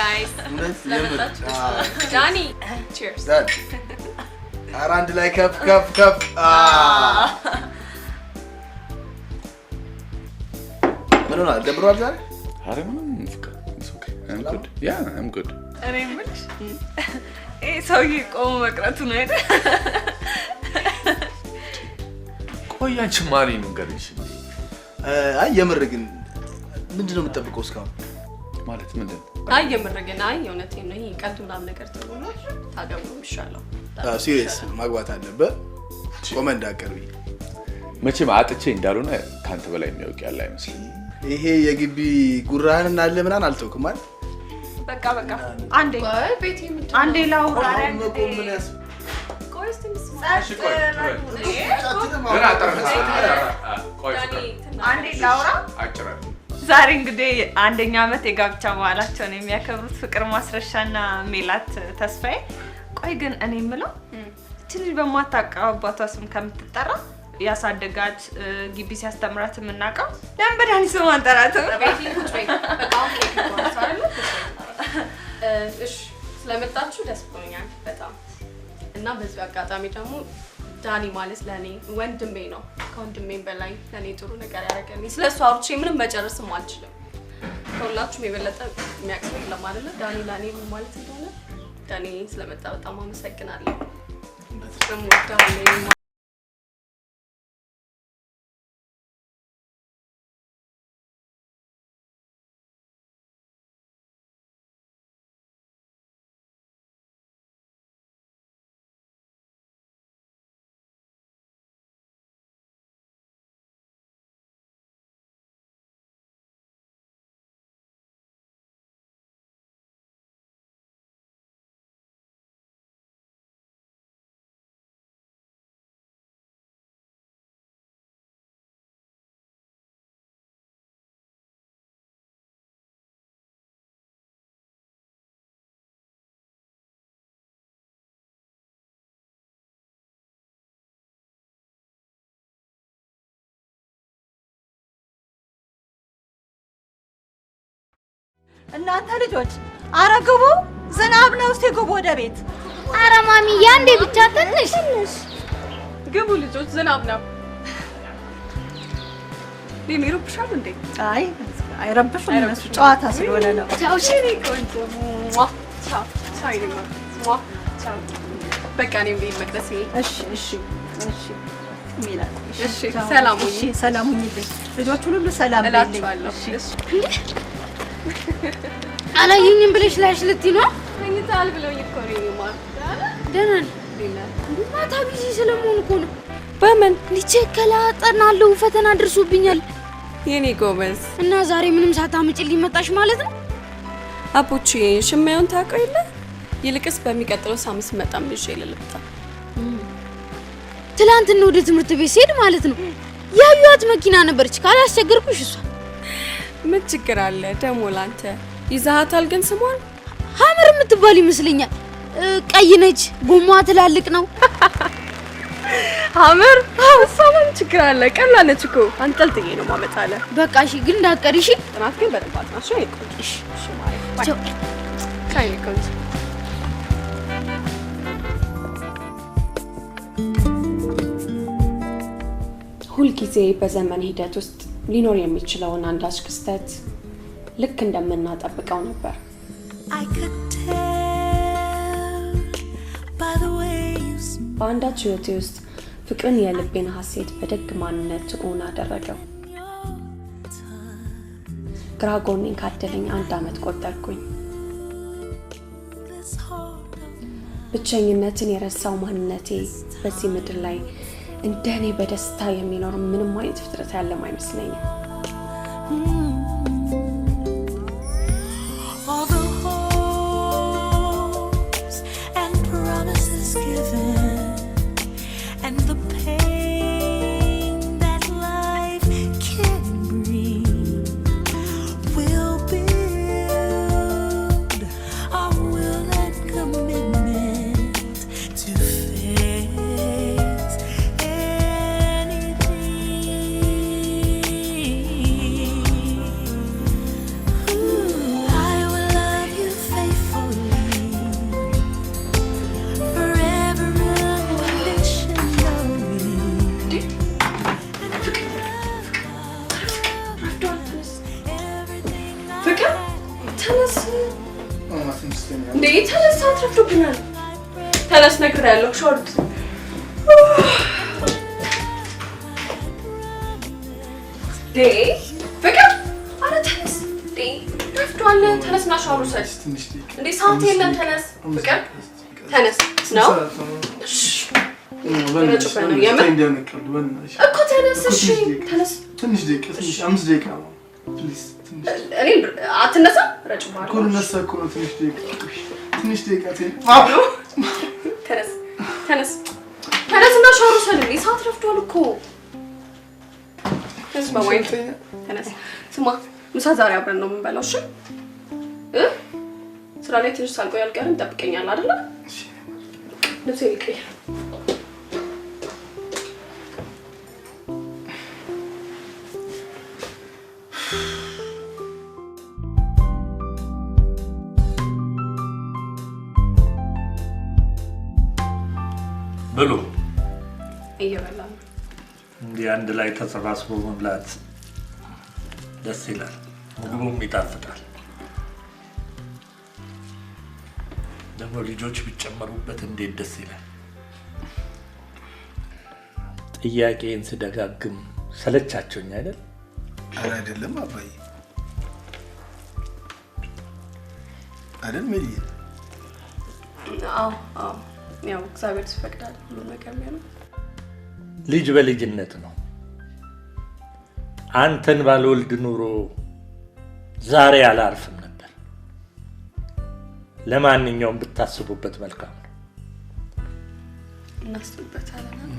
guys. Johnny, cheers. Around like cup. No, the brother? I don't know. It's okay. I'm good. Yeah, I'm good. እኔ የምልሽ ሰውዬ ቆሞ መቅረቱ ነው አይደል? ቆይ አንቺ ማን ንገሪሽ? አይ የምር ግን ምንድነው የምትጠብቀው እስካሁን? ማለት ምንድን? አይ የምር ግን አይ እውነቴን ነው። ይሄ ቀልድ ምናምን ነገር ተብሎ ታገቡ ይሻላል። ሲሪየስ ማግባት አለበት። ቆመ እንዳቀርቢ መቼም አጥቼ እንዳልሆነ ካንተ በላይ የሚያውቅ ያለ አይመስልኝም። ይሄ የግቢ ጉራህን አለ ምናን አልተውክም አይደል? በቃ አንዴ ላውራ ዛሬ እንግዲህ አንደኛ አመት የጋብቻ በዓላቸውን የሚያከብሩት ፍቅር ማስረሻና ሜላት ተስፋዬ። ቆይ ግን እኔ የምለው ትንሽ በማታውቀው አባቷ ስም ከምትጠራ ያሳደጋት ግቢ ሲያስተምራት የምናውቀው ለምን በዳኒ ስም አንጠራትም? እሺ ስለመጣችሁ ደስ ብሎኛል በጣም እና በዚህ አጋጣሚ ደግሞ ዳኒ ማለት ለኔ ወንድሜ ነው። ከወንድሜም በላይ ለኔ ጥሩ ነገር ያደረገልኝ ስለሱ አውርቼ ምንም መጨረስም አልችልም። ከሁላችሁም የበለጠ የሚያውቀው ለማለት ነው ዳኒ ለኔ ምን ማለት እንደሆነ። ዳኒ ስለመጣ በጣም አመሰግናለሁ። በጣም እናንተ ልጆች አረግቡ ዝናብ ነው እስቲ ግቡ ወደ ቤት። አረ ማሚ ያንዴ ብቻ ትንሽ ግቡ ልጆች ዝናብ ነው። ሊሚሩብሻል እንዴ? አይ አይረብሽም እነሱ ጨዋታ ስለሆነ ነው። ቻው ሽሪ ቆንጆ ቻው ቻው በቃ እኔም ቤት መቅደስ። እሺ ሚላ እሺ ሰላም ሁኚ ልጆቹን ሁሉ ሰላም እላችኋለሁ። አላየኝም ብለሽ ላሽ ልትይ ነው? ተኝታል ብለውኝ እኮ ነው ማለት ደህና ነኝ። ማታ ቢዚ ስለመሆን እኮ ነው። በምን ሊቸከላ ጠናለሁ ፈተና ደርሶብኛል። የኔ ጎበዝ እና ዛሬ ምንም ሳታመጪልኝ መጣሽ ማለት ነው? አቦቼ ሽማዩን ታውቀው የለ? ይልቅስ በሚቀጥለው ሳምንት መጣም ልጅ ይልልጣ። ትላንትና ወደ ትምህርት ቤት ሲሄድ ማለት ነው ያዩት መኪና ነበርች። ካላስቸገርኩሽ እሷ ምን ችግር አለ ደግሞ ላንተ ይዛሃታል። ግን ስሟን ሀመር የምትባል ይመስለኛል። ቀይ ነች፣ ጎማ ትላልቅ ነው። ሀመር እሷ ምን ችግር አለ? ቀላል ነች እኮ አንጠልጥዬ ነው ማመጣለ። በቃ እሺ ግን እንዳትቀሪ እሺ። ጥናት ግን በደንብ አጥናሽ። እሺ ማለት ካይልኩት ሁልጊዜ በዘመን ሂደት ውስጥ ሊኖር የሚችለውን አንዳች ክስተት ልክ እንደምናጠብቀው ነበር። በአንዳች ህይወቴ ውስጥ ፍቅርን የልቤን ሀሴት በደግ ማንነት እውን አደረገው። ግራ ጎኔን ካደለኝ 1 አመት ቆጠርኩኝ። ብቸኝነትን የረሳው ማንነቴ በዚህ ምድር ላይ እንደኔ በደስታ የሚኖር ምንም አይነት ፍጥረት ያለም አይመስለኝም። እንዴ ተነስ፣ አትረፍዶብናል። ተነስ ነግሬያለሁ። ሾርት ፍቅር፣ ኧረ ተነስ። ረፍዷል። ተነስና ሻወር ውሰድ። እንዴ ሰዓት የለም። ተነስ ፍቅር፣ ተነስ ነው እኮ ተነስ። እሺ ተነስ። ትንሽ ደቂቃ፣ 5 ደቂቃ እኔ አትነሳም? ረጭባለሁ እኮ ልነሳ እኮ ነው። ትንሽ ደቂቃ ተነስ፣ ተነስ፣ ተነስና ሻወር ውሰድ። እንዴ ሰዓት ረፍዷል እኮ። ተነስ። ስማ ምሳ ዛሬ አብረን ነው የምንበላው። እሺ ስራ ላይ ትንሽ ሳልቆይ አልቀርም። ጠብቀኛል አይደለ? ልብሴን ልቀይር። ብሉ። እየበላ ነው። እንዲህ አንድ ላይ ተሰባስቦ መብላት ደስ ይላል። ምግቡም ይጣፍጣል። ደግሞ ልጆች ቢጨመሩበት እንዴት ደስ ይላል። ጥያቄን ስደጋግም ሰለቻቸውኝ አይደል? ኧረ አይደለም አባዬ፣ አይደል ሜሪ? አዎ አዎ፣ ያው እግዚአብሔር ሲፈቅዳል ሁሉ ነገር ነው። ልጅ በልጅነት ነው። አንተን ባልወልድ ኑሮ ዛሬ አላርፍም ነበር። ለማንኛውም ብታስቡበት መልካም ነው። እናስብበታለን።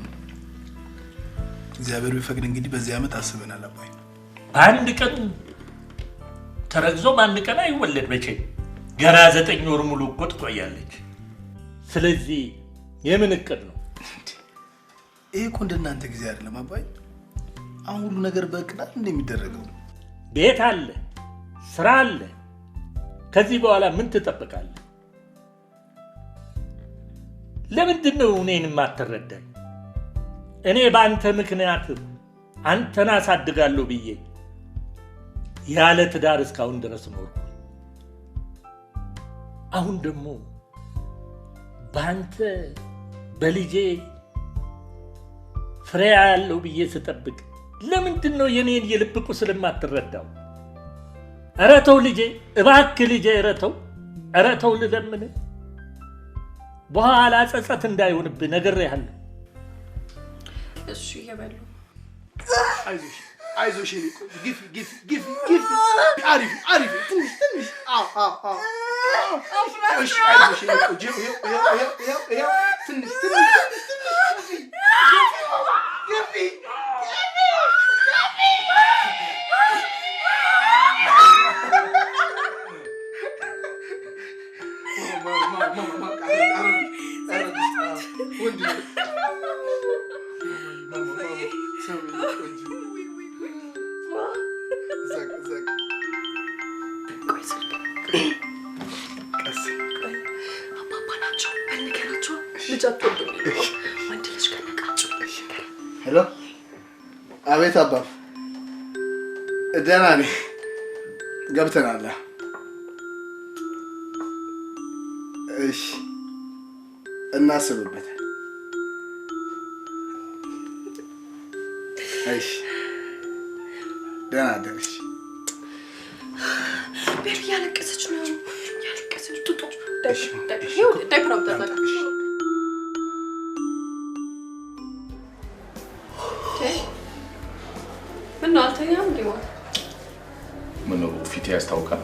እግዚአብሔር ቢፈቅድ እንግዲህ በዚህ ዓመት አስበናል አባዬ። በአንድ ቀን ተረግዞ በአንድ ቀን አይወለድ መቼ? ገና 9 ወር ሙሉ እኮ ትቆያለች። ስለዚህ የምን እቅድ ነው? ይሄ እኮ እንደናንተ ጊዜ አይደለም አባዬ። አሁን ሁሉ ነገር በእቅድ እንደሚደረገው ቤት አለ፣ ስራ አለ። ከዚህ በኋላ ምን ትጠብቃለህ? ለምንድን ነው እኔን የማትረዳኝ? እኔ በአንተ ምክንያት አንተን አሳድጋለሁ ብዬ ያለ ትዳር እስካሁን ድረስ ኖርኩ። አሁን ደግሞ በአንተ በልጄ ፍሬ ያለው ብዬ ስጠብቅ ለምንድን ነው የኔን የልብ ቁስል የማትረዳው? ኧረ ተው ልጄ፣ እባክህ ልጄ፣ ኧረ ተው፣ ኧረ ተው ልለምንህ። በኋላ ጸጸት እንዳይሆንብህ ነግሬሃለሁ። እሺ እየበሉ አይዞሽ አይዞሽ፣ ግፊ አሪፍ አሪፍ፣ ትንሽ እሺ አይዞሽ፣ ትንሽ ግፊ ሄሎ፣ አቤት አባብ፣ ደህና ነኝ። ገብተናል። እሺ እናስብበት። እሺ ደህና ደርሽ። ቤት እያለቀሰች ነው። እያለቀሰች ጡጦ ዳይፐር ተዘጋ። ምነው አልተኛም? እንዴ ምነው ፊት ያስታውቃል?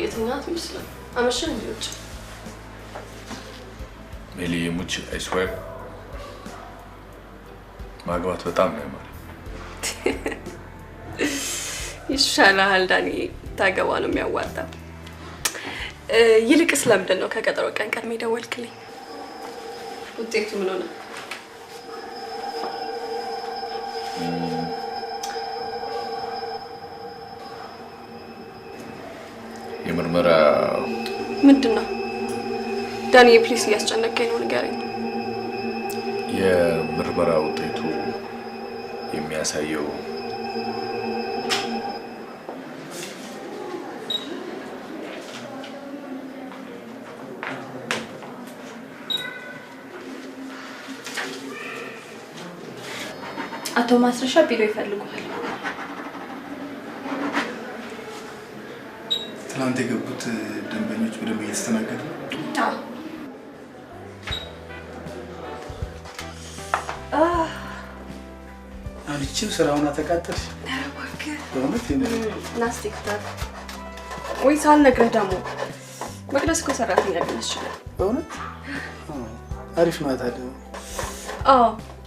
የተኛት ይመስላል። አመሸን እንዴ? ውጭ ሜሊ የሙች አይስዌር ማግባት በጣም ነው ማለት ይሻላል ዳኒ፣ ታገባ ነው የሚያዋጣው። ይልቅስ ለምንድን ነው ከቀጠሮ ቀን ቀድሜ ደወልክልኝ? ውጤቱ ምን ሆነ? የምርመራ ምንድን ነው ዳኒ? ፕሊስ እያስጨነቀኝ ነው፣ ንገረኝ። የምርመራ ውጤቱ የሚያሳየው አቶ ማስረሻ ቢሮ ይፈልጉሃል። ትናንት የገቡት ደንበኞች በደንብ እየተስተናገዱ ነው? አንቺም ስራውን አተቃጠልሽ። በእውነት ላስቲክ ወይ ሳልነግረህ ደግሞ መቅደስ እኮ ሰራተኛ ገለች ይችላል። በእውነት አሪፍ ናት አይደል? አዎ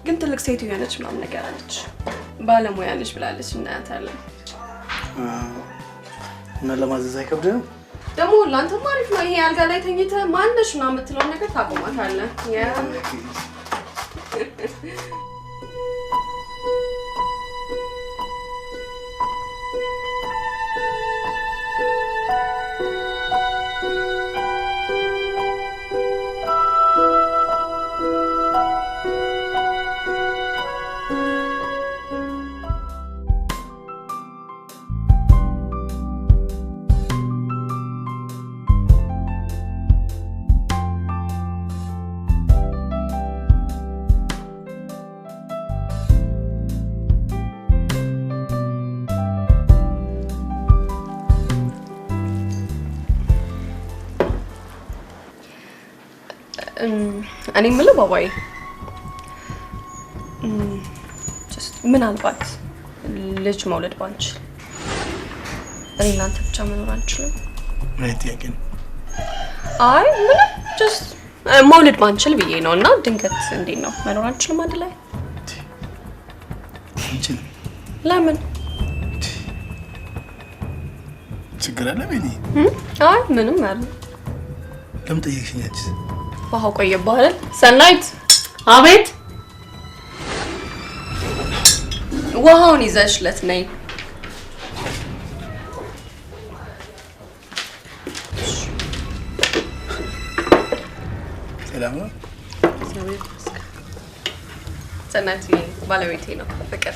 ግን ትልቅ ሴት የሆነች ምናምን ነገር አለች። ባለሙያ ነች ብላለች። እናያታለን። እና ለማዘዝ አይከብድም? ደግሞ ላንተም አሪፍ ነው። ይሄ አልጋ ላይ ተኝተህ ማነሽ ምናምን የምትለውን ነገር ታቆማታለህ። እኔ የምልህ ባባዬ ምናልባት ልጅ መውለድ ባንችል እኔ እናንተ ብቻ መኖር አንችልም? ምን ጥያቄ ነው? አይ ምንም ጀስት መውለድ ባንችል ብዬ ነው። እና ድንገት እንዴት ነው መኖር አንችልም አንድ ላይ? አንችልም። ለምን? ችግር አለ ቤቲ? አይ ምንም አይደል። ለምን ጠየቅሽኝ አንቺ? ውሃው ቆየብህ አይደል? ሰናይት። አቤት። ውሃውን ይዘሽለት ነይ። ሰላም ነው? ሰናይት ባለቤቴ ነው። ፍቅር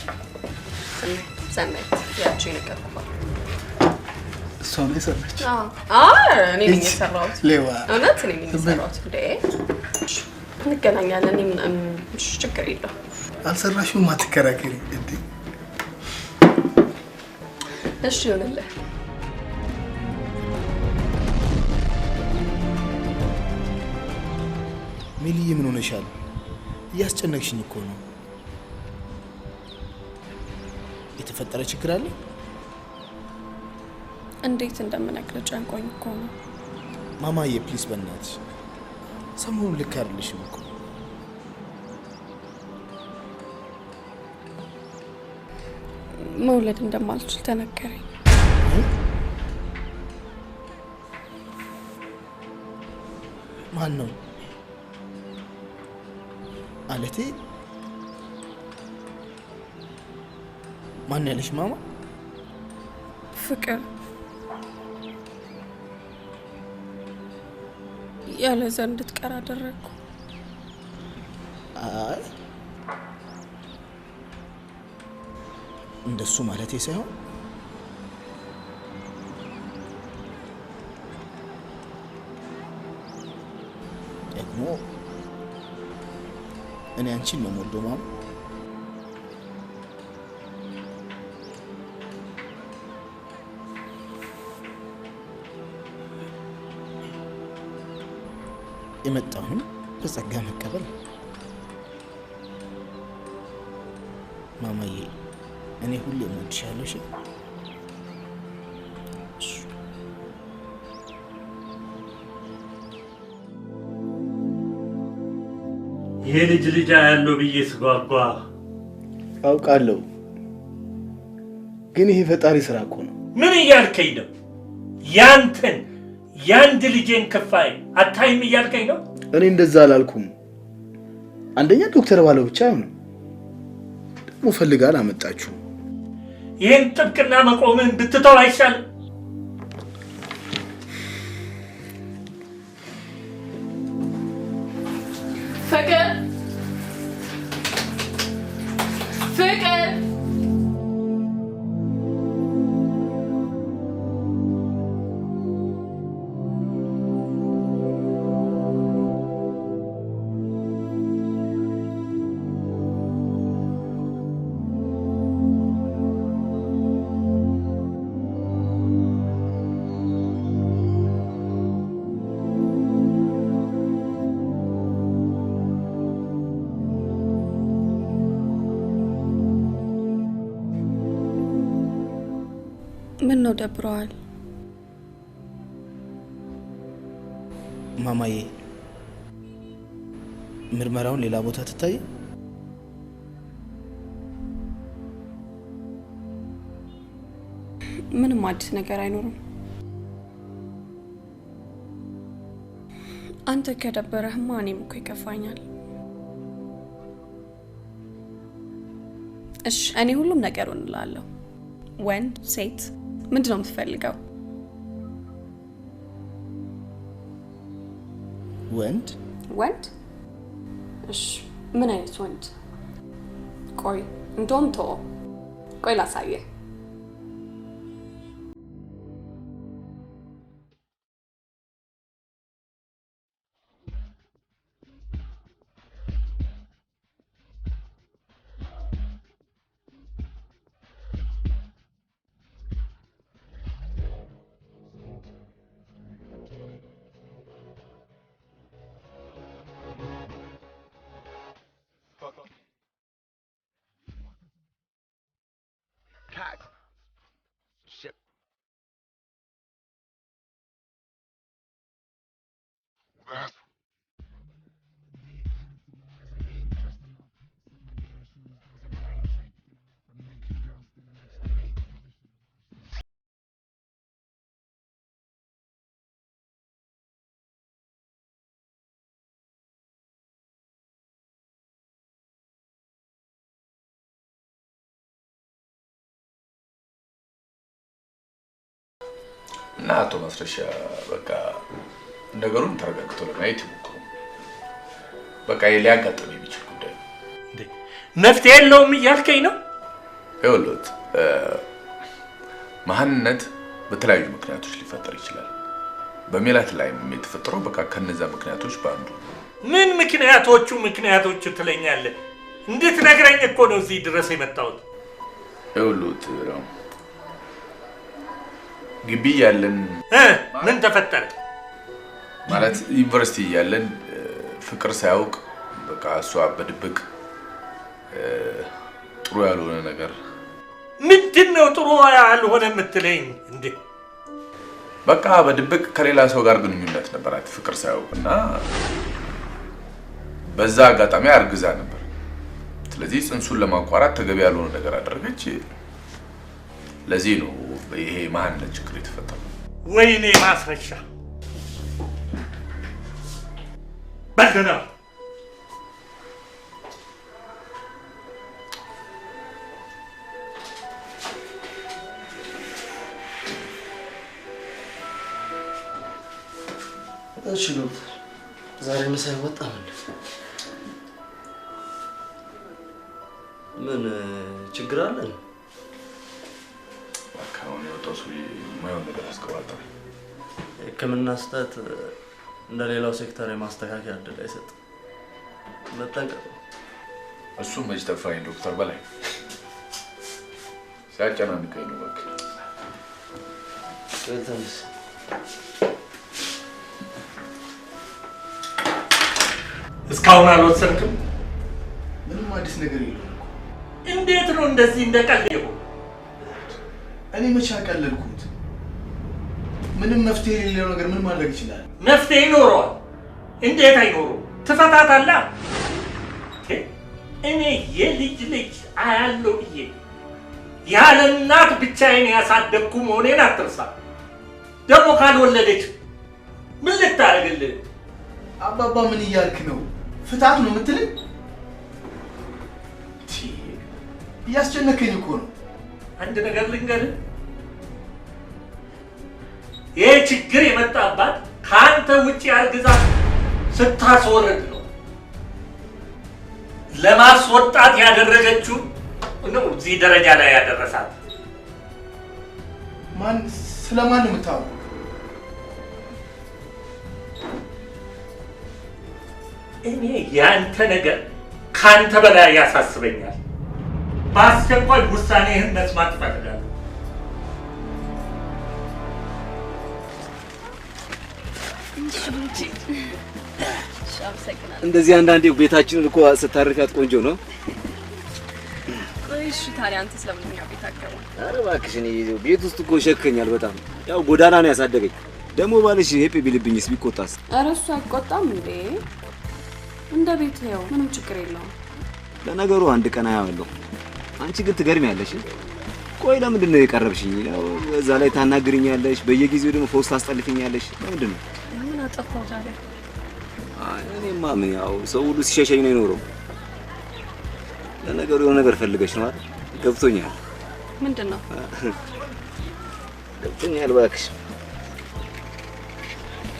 ሰናይት ያቺ ነገርኩባት። እሷ ነው የሰራችው? እኔ ነኝ የሰራሁት። ሌባ። እውነት እኔ ነኝ የሰራሁት። እንዴ እንገናኛለን። እኔ ችግር የለውም። አልሰራሽውም፣ አትከራከሪ። እንዴ እሺ ይሁንልህ። ሚሊዬ ምን ሆነሻል? እያስጨነቅሽኝ እኮ ነው። የተፈጠረ ችግር አለ? እንዴት እንደምነግርህ ጨንቆኝ እኮ ነው። ማማዬ ፕሊስ በእናትሽ ሰሞኑን ልክ አይደለሽም እኮ። መውለድ እንደማልችል ተነገረኝ። ማን ነው? ማለቴ ማን ያለሽ? ማማ? ፍቅር ያለ ዘር እንድትቀር አደረግኩ። አይ እንደሱ ማለቴ ሳይሆን ደግሞ እኔ አንቺን ነው የምወደው ማማ። የመጣሁን በጸጋ መቀበል ማማዬ። እኔ ሁሌ እወድሻለሁ። እሺ ይሄ ልጅ ያለው ብዬ ስጓጓ አውቃለሁ፣ ግን ይሄ ፈጣሪ ስራ እኮ ነው። ምን እያልከኝ ነው? ያንተን ያንድ ልጄን ክፋይ አታይም እያልከኝ ነው? እኔ እንደዛ አላልኩም። አንደኛ ዶክተር ባለው ብቻ ነው ደግሞ ፈልጋ አላመጣችሁ። ይሄን ጥብቅና መቆምን ብትተው አይሻልም? ፍቅር ፍቅር ምን ነው ደብረዋል? ማማዬ ምርመራውን ሌላ ቦታ ትታይ? ምንም አዲስ ነገር አይኖርም። አንተ ከደበረህማ እኔም እኮ ይከፋኛል። እሺ እኔ ሁሉም ነገር እላለሁ። ወንድ ሴት ምንድነው የምትፈልገው? ወንድ ወንድ? እሺ ምን አይነት ወንድ? ቆይ እንደውም ተወው። ቆይ ላሳየህ። Ship. እና አቶ ማስረሻ በቃ ነገሩን ተረጋግቶ ለማየት ይሞክሩ። በቃ ሊያጋጥም የሚችል ጉዳይ ነው። እንዴ መፍትሄ የለውም እያልከኝ ነው? ይኸውልዎት መሀንነት በተለያዩ ምክንያቶች ሊፈጠር ይችላል። በሜላት ላይም የተፈጠረው በቃ ከነዛ ምክንያቶች በአንዱ። ምን ምክንያቶቹ ትለኛለህ? እንድትነግረኝ እኮ ነው እዚህ ድረስ የመጣሁት። ይኸውልዎት ግቢ ያለን ምን ተፈጠረ? ማለት ዩኒቨርሲቲ ያለን ፍቅር ሳያውቅ በቃ እሷ በድብቅ ጥሩ ያልሆነ ነገር። ምንድነው ጥሩ ያልሆነ የምትለኝ እንዴ? በቃ በድብቅ ከሌላ ሰው ጋር ግንኙነት ነበራት ፍቅር ሳያውቅና በዛ አጋጣሚ አርግዛ ነበር። ስለዚህ ጽንሱን ለማቋረጥ ተገቢ ያልሆነ ነገር አደረገች። ለዚህ ነው ይሄ መሀንነት ችግር የተፈጠረው። ወይኔ ማስረሻ በልደና እሺ ዶክተር ዛሬ ምሳ አይወጣም እንዴ? ምን ችግር አለ? አሁን የወጣው ሰው የማይሆን ነገር አስቀባጠረ። ሕክምና ስህተት እንደ ሌላው ሴክተር የማስተካከያ እድል አይሰጥም። መጠንቀቅ። እሱም መች ተፋኝ ዶክተር በላይ ሲያጨናንቀኝ ነው። በቃ ስለተንስ እስካሁን አልወሰንክም? ምንም አዲስ ነገር የለም። እንዴት ነው እንደዚህ እንደቀልየው? እኔ መቼ አቀለልኩት? ምንም መፍትሄ የሌለው ነገር ምን ማድረግ ይችላል? መፍትሄ ይኖረዋል። እንዴት አይኖረው? ትፈታታለህ። እኔ የልጅ አያለው ብዬ ያለ እናት ብቻዬን ያሳደግኩ መሆኔን አትርሳ። ደግሞ ካልወለደች ምን ልታደርግልህ? አባባ ምን እያልክ ነው? ፍታት ነው የምትልኝ? እያስጨነቀኝ እኮ ነው። አንድ ነገር ልንገርህ፣ ይህ ችግር የመጣባት ከአንተ ውጭ አርግዛ ስታስወርድ ነው። ለማስወጣት ያደረገችው ነው እዚህ ደረጃ ላይ ያደረሳት። ስለማን ነው የምታወራው? እኔ ያንተ ነገር ካንተ በላይ ያሳስበኛል። በአስቸኳይ ውሳኔህን መስማት እፈልጋለሁ። እንደዚህ አንዳንዴ ቤታችንን እኮ ስታርካት ቆንጆ ነው። ቆይ እሺ ታዲያ አንተ ስለምን እኛ ቤት አገባ? ኧረ እባክሽ እኔ ቤት ውስጥ እኮ ሸከኛል በጣም ያው ጎዳና ነው ያሳደገኝ። ደግሞ ባልሽ ሄፒ ቢልብኝስ ቢቆጣስ? ኧረ እሱ አይቆጣም እንዴ እንደ ቤት ነው ምንም ችግር የለውም። ለነገሩ አንድ ቀን አያለሁ። አንቺ ግን ትገርሚያለሽ። ቆይ ለምንድን ነው የቀረብሽኝ? ያው እዛ ላይ ታናግሪኛለሽ፣ በየጊዜው ደግሞ ፎስ ታስጠልፊኛለሽ። ለምንድን ነው? ምን አጠፋው ታዲያ? አይ እኔማ ምን ያው ሰው ሁሉ ሲሸሸኝ ነው የኖረው። ለነገሩ የሆነ ነገር ፈልገሽ ነው አይደል? ገብቶኛል። ምንድን ነው? ገብቶኛል እባክሽ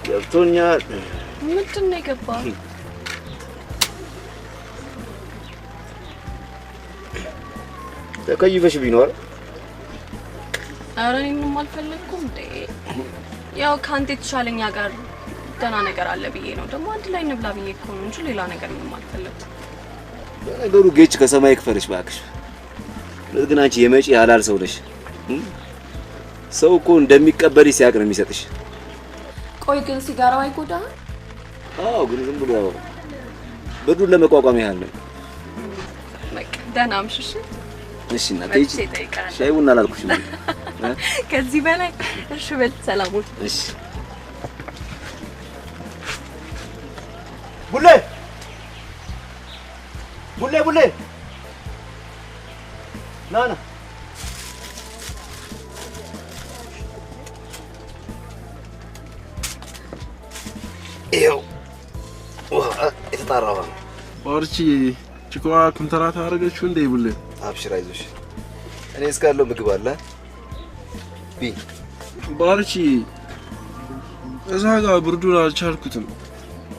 ገብቶኛል። ምንድን ነው የገባው? ተከይፈሽ ቢኖር ኧረ እኔ ምንም አልፈለኩም እንዴ ያው ካንተ የተሻለኛ ጋር ደህና ነገር አለ ብዬ ነው ደግሞ አንድ ላይ እንብላ ብዬ እኮ ነው እንጂ ሌላ ነገር ምንም አልፈለኩም። ነገሩ ጌች ከሰማይ ክፈለሽ ባክሽ። ግን አንቺ የመጪ ያላል ሰው ነሽ። ሰው እኮ እንደሚቀበልሽ ሲያቅ ነው የሚሰጥሽ። ቆይ ግን ሲጋራው አይጎዳም? አዎ ግን ዝም ብሎ ያው ብርዱን ለመቋቋም ያህል ነው። በቃ ደህና አምሽሽ። እሺ እናቴ ሻይ ቡና አላልኩሽም? ከዚህ በላይ እሺ በል ሰላም። እሺ ቡሌ ቡሌ ቡሌ ና ና ይኸው የተጣራው ባርቺ ቺኳ ኩንተራት አረገችው እንዴ? ቡሌ አብሽር አይዞሽ፣ እኔ እስካለው ምግብ አለ። ቢ ባርቺ እዛ ጋር ብርዱን አልቻልኩትም።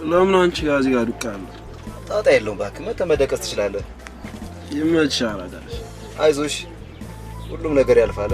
ለምን አንቺ ጋር እዚህ ጋር ዱቃለ? ጣጣ የለውም እባክህ፣ መተህ መደቀስ ትችላለህ። ይመችሻል አይደል? አይዞሽ፣ ሁሉም ነገር ያልፋል።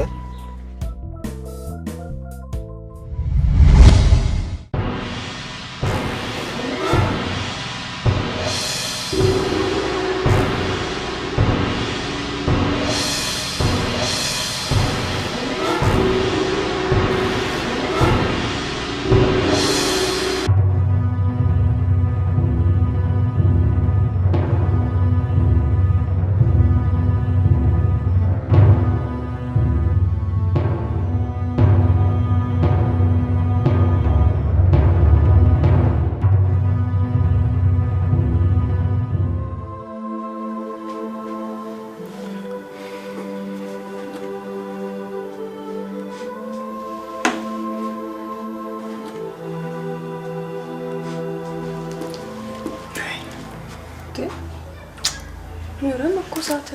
ምንም እኮ ሳተ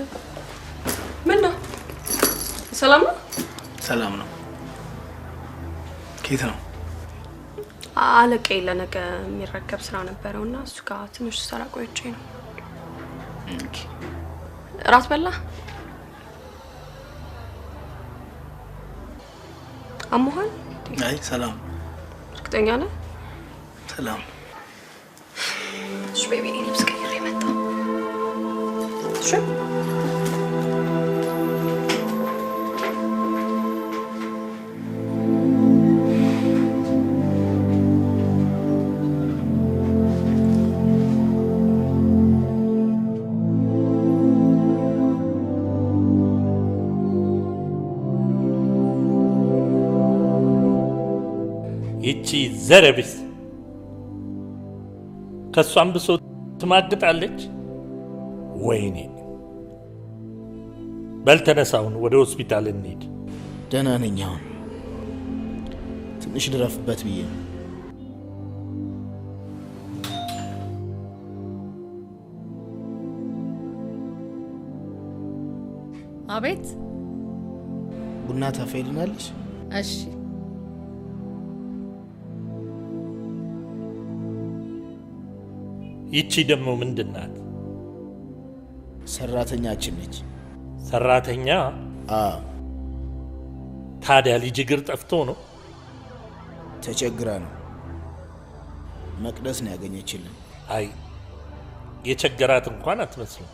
ምን ነው? ሰላም ነው? ሰላም ነው። ከየት ነው? አለቀኝ ለነገ የሚረከብ ስራ ነበረውና እሱ ጋር ትንሽ ሰራ ቆይቼ ነው። ኦኬ። ራት በላ? አሞሃል? አይ ሰላም። እርግጠኛ ነህ? ሰላም። እሺ ቤቢ እኔ ልብስ ቀይሬ መጣሁ። እሺ ይቺ ዘረብስ ከሷም ብሶ ትማግጣለች። ወይኔ በልተነሳውን ወደ ሆስፒታል እንሂድ። ደህና ነኝ አሁን። ትንሽ ልረፍበት ብዬ ነው። አቤት። ቡና ታፈይልናለሽ? እሺ። ይቺ ደግሞ ምንድናት? ሰራተኛችን ነች። ሰራተኛ? አዎ። ታዲያ ልጅ እግር ጠፍቶ ነው? ተቸግራ ነው። መቅደስ ነው ያገኘችልን። አይ የቸገራት እንኳን አትመስልም።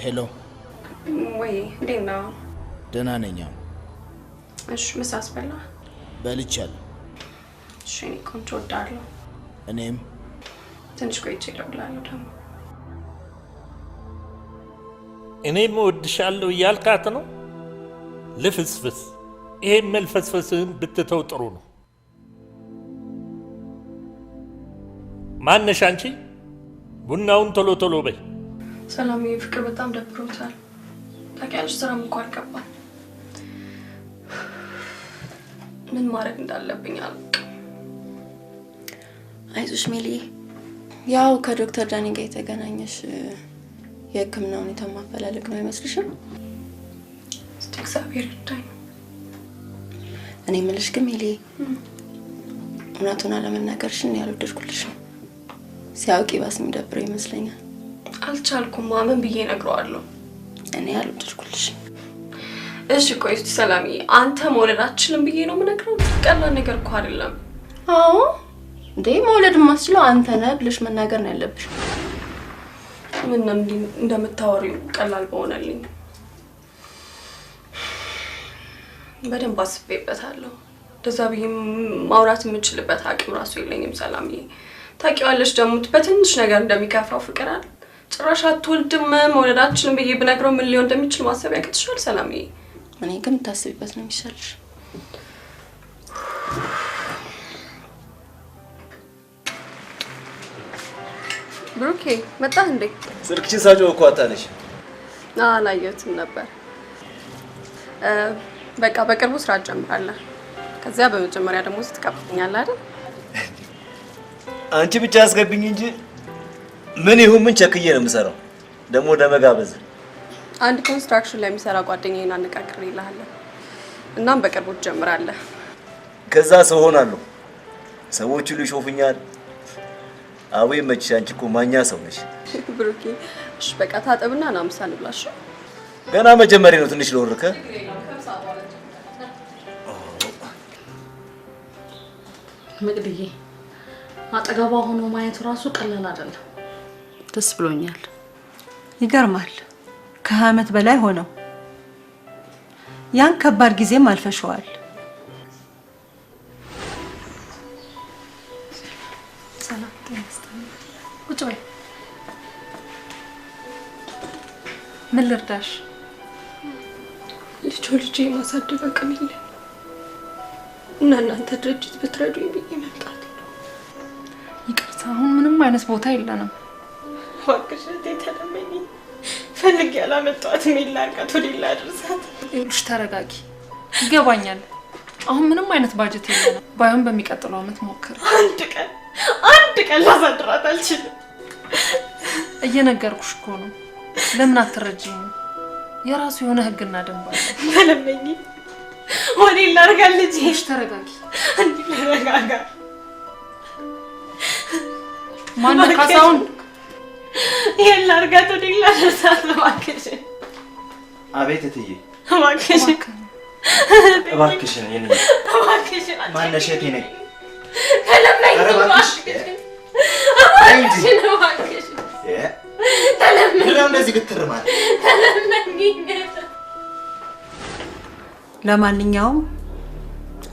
ሄሎ። ወይ እንዴት ነው? ደህና ነኝ። እሺ ምሳ አስበላ? በልቻለሁ። እሺ እኔ ቆንጆ እወዳለሁ። እኔም ትንሽ ቆይቼ እደውላለሁ ደግሞ። እኔም እወድሻለሁ እያልካት ነው? ልፍስፍስ። ይሄን መልፈስፈስህን ብትተው ጥሩ ነው። ማነሽ አንቺ? ቡናውን ቶሎ ቶሎ በይ። ሰላምዬ ፍቅር በጣም ደብሮታል። ታውቂያለሽ ስራም እንኳን አልገባም። ምን ማድረግ እንዳለብኝ አላውቅም። አይዞሽ ሜሊ፣ ያው ከዶክተር ዳኒ ጋር የተገናኘሽ የህክምና ሁኔታ ማፈላለግ ነው አይመስልሽም? እስቲ እግዚአብሔር ይርዳኝ። እኔ የምልሽ ግን ሜሊ፣ እውነቱን አለመናገርሽን ያልወደድኩልሽም። ሲያውቂ ባስ የሚደብረው ይመስለኛል። አልቻልኩም። ምን ብዬ እነግረዋለሁ? እኔ ያልወደድኩልሽም። እሺ ቆይ እስቲ ሰላምዬ፣ አንተ መውለድ አትችልም ብዬ ነው የምነግረው? ቀላል ነገር እኮ አይደለም። አዎ እንዴ፣ መውለድ የማትችለው አንተ ነህ ብለሽ መናገር ነው ያለብሽ። ምንም እንደምታወሪው ቀላል በሆነልኝ። በደንብ አስቤበታለሁ። እንደዛ ብዬ ማውራት የምችልበት አቅም ራሱ የለኝም ሰላምዬ። ታውቂዋለሽ ደግሞ በትንሽ ነገር እንደሚከፋው ፍቅር አለ። ጭራሽ አትወልድም መውለዳችንን ብዬ ብነግረው ምን ሊሆን እንደሚችል ማሰብ ያቅትሻል ሰላምዬ? እኔ ግን ታስቢበት ነው የሚሻልሽ። ብሩኬ መጣህ እንዴ? ስልክሽን ሳጨው እኮ አታነሽ። አላየሁትም ነበር። በቃ በቅርቡ ስራ ጀምራለህ። ከዚያ በመጀመሪያ ደግሞ ስትከፍኛለህ አይደል? አንቺ ብቻ አስገብኝ እንጂ ምን ይሁን ምን ቸክዬ ነው የምሰራው። ደግሞ ለመጋበዝ አንድ ኮንስትራክሽን ላይ የሚሰራ ጓደኛዬን አነጋግሬልሃለሁ። እናም በቅርቡ ትጀምራለህ። ከዛ ሰው ሆናለሁ። ሰዎቹ ሊሾፉኛል። አዌ መችሽ፣ አንቺ እኮ ማኛ ሰው ነሽ። ብሩኬ እሺ በቃ ታጠብና ና ምሳ እንብላሽ። ገና መጀመሪያ ነው። ትንሽ ልወርከ መቅድዬ አጠገቧ ሆኖ ማየቱ ራሱ ቀላል አይደለም። ደስ ብሎኛል። ይገርማል። ከዓመት በላይ ሆነው ያን ከባድ ጊዜም አልፈሽዋል። ሰላም ተነስተን ቁጭ በይ። ምን ልርዳሽ? ልጄ ማሳደግ አቅም የለም እና እናንተ ድርጅት ብትረዱኝ ብዬ መጣሁ። ይቅርታ፣ አሁን ምንም አይነት ቦታ የለንም። እባክሽ እህቴ ተለመኝ። ፈልጌ ያላመጣኋት ላርጋት ወደ ሌላ ድርሳት። ይኸውልሽ ተረጋጊ። ይገባኛል። አሁን ምንም አይነት ባጀት የለንም። ባይሆን በሚቀጥለው አመት ሞክር። አንድ ቀን ላሳድራት አልችልም። እየነገርኩሽ እኮ ነው። ለምን አትረጂኝ? የራሱ የሆነ ህግና ደንብ አለ። ተለመኝ ወደ ላርጋ ልጄ። ተረጋጊ። እንዴ ተረጋጋ። ማን ካሳውን ይሄን ላርጋት ወደ ሌላ ድርሳት እባክሽ። አቤት እትዬ። እባክሽ እባክሽ የኔ እባክሽ ማነሽ? እቴ ነኝ። ተለመኝ እባክሽ። እባክሽ ተለመኝ። እንደዚህ ግትር ማለት ተለመኝ። ለማንኛውም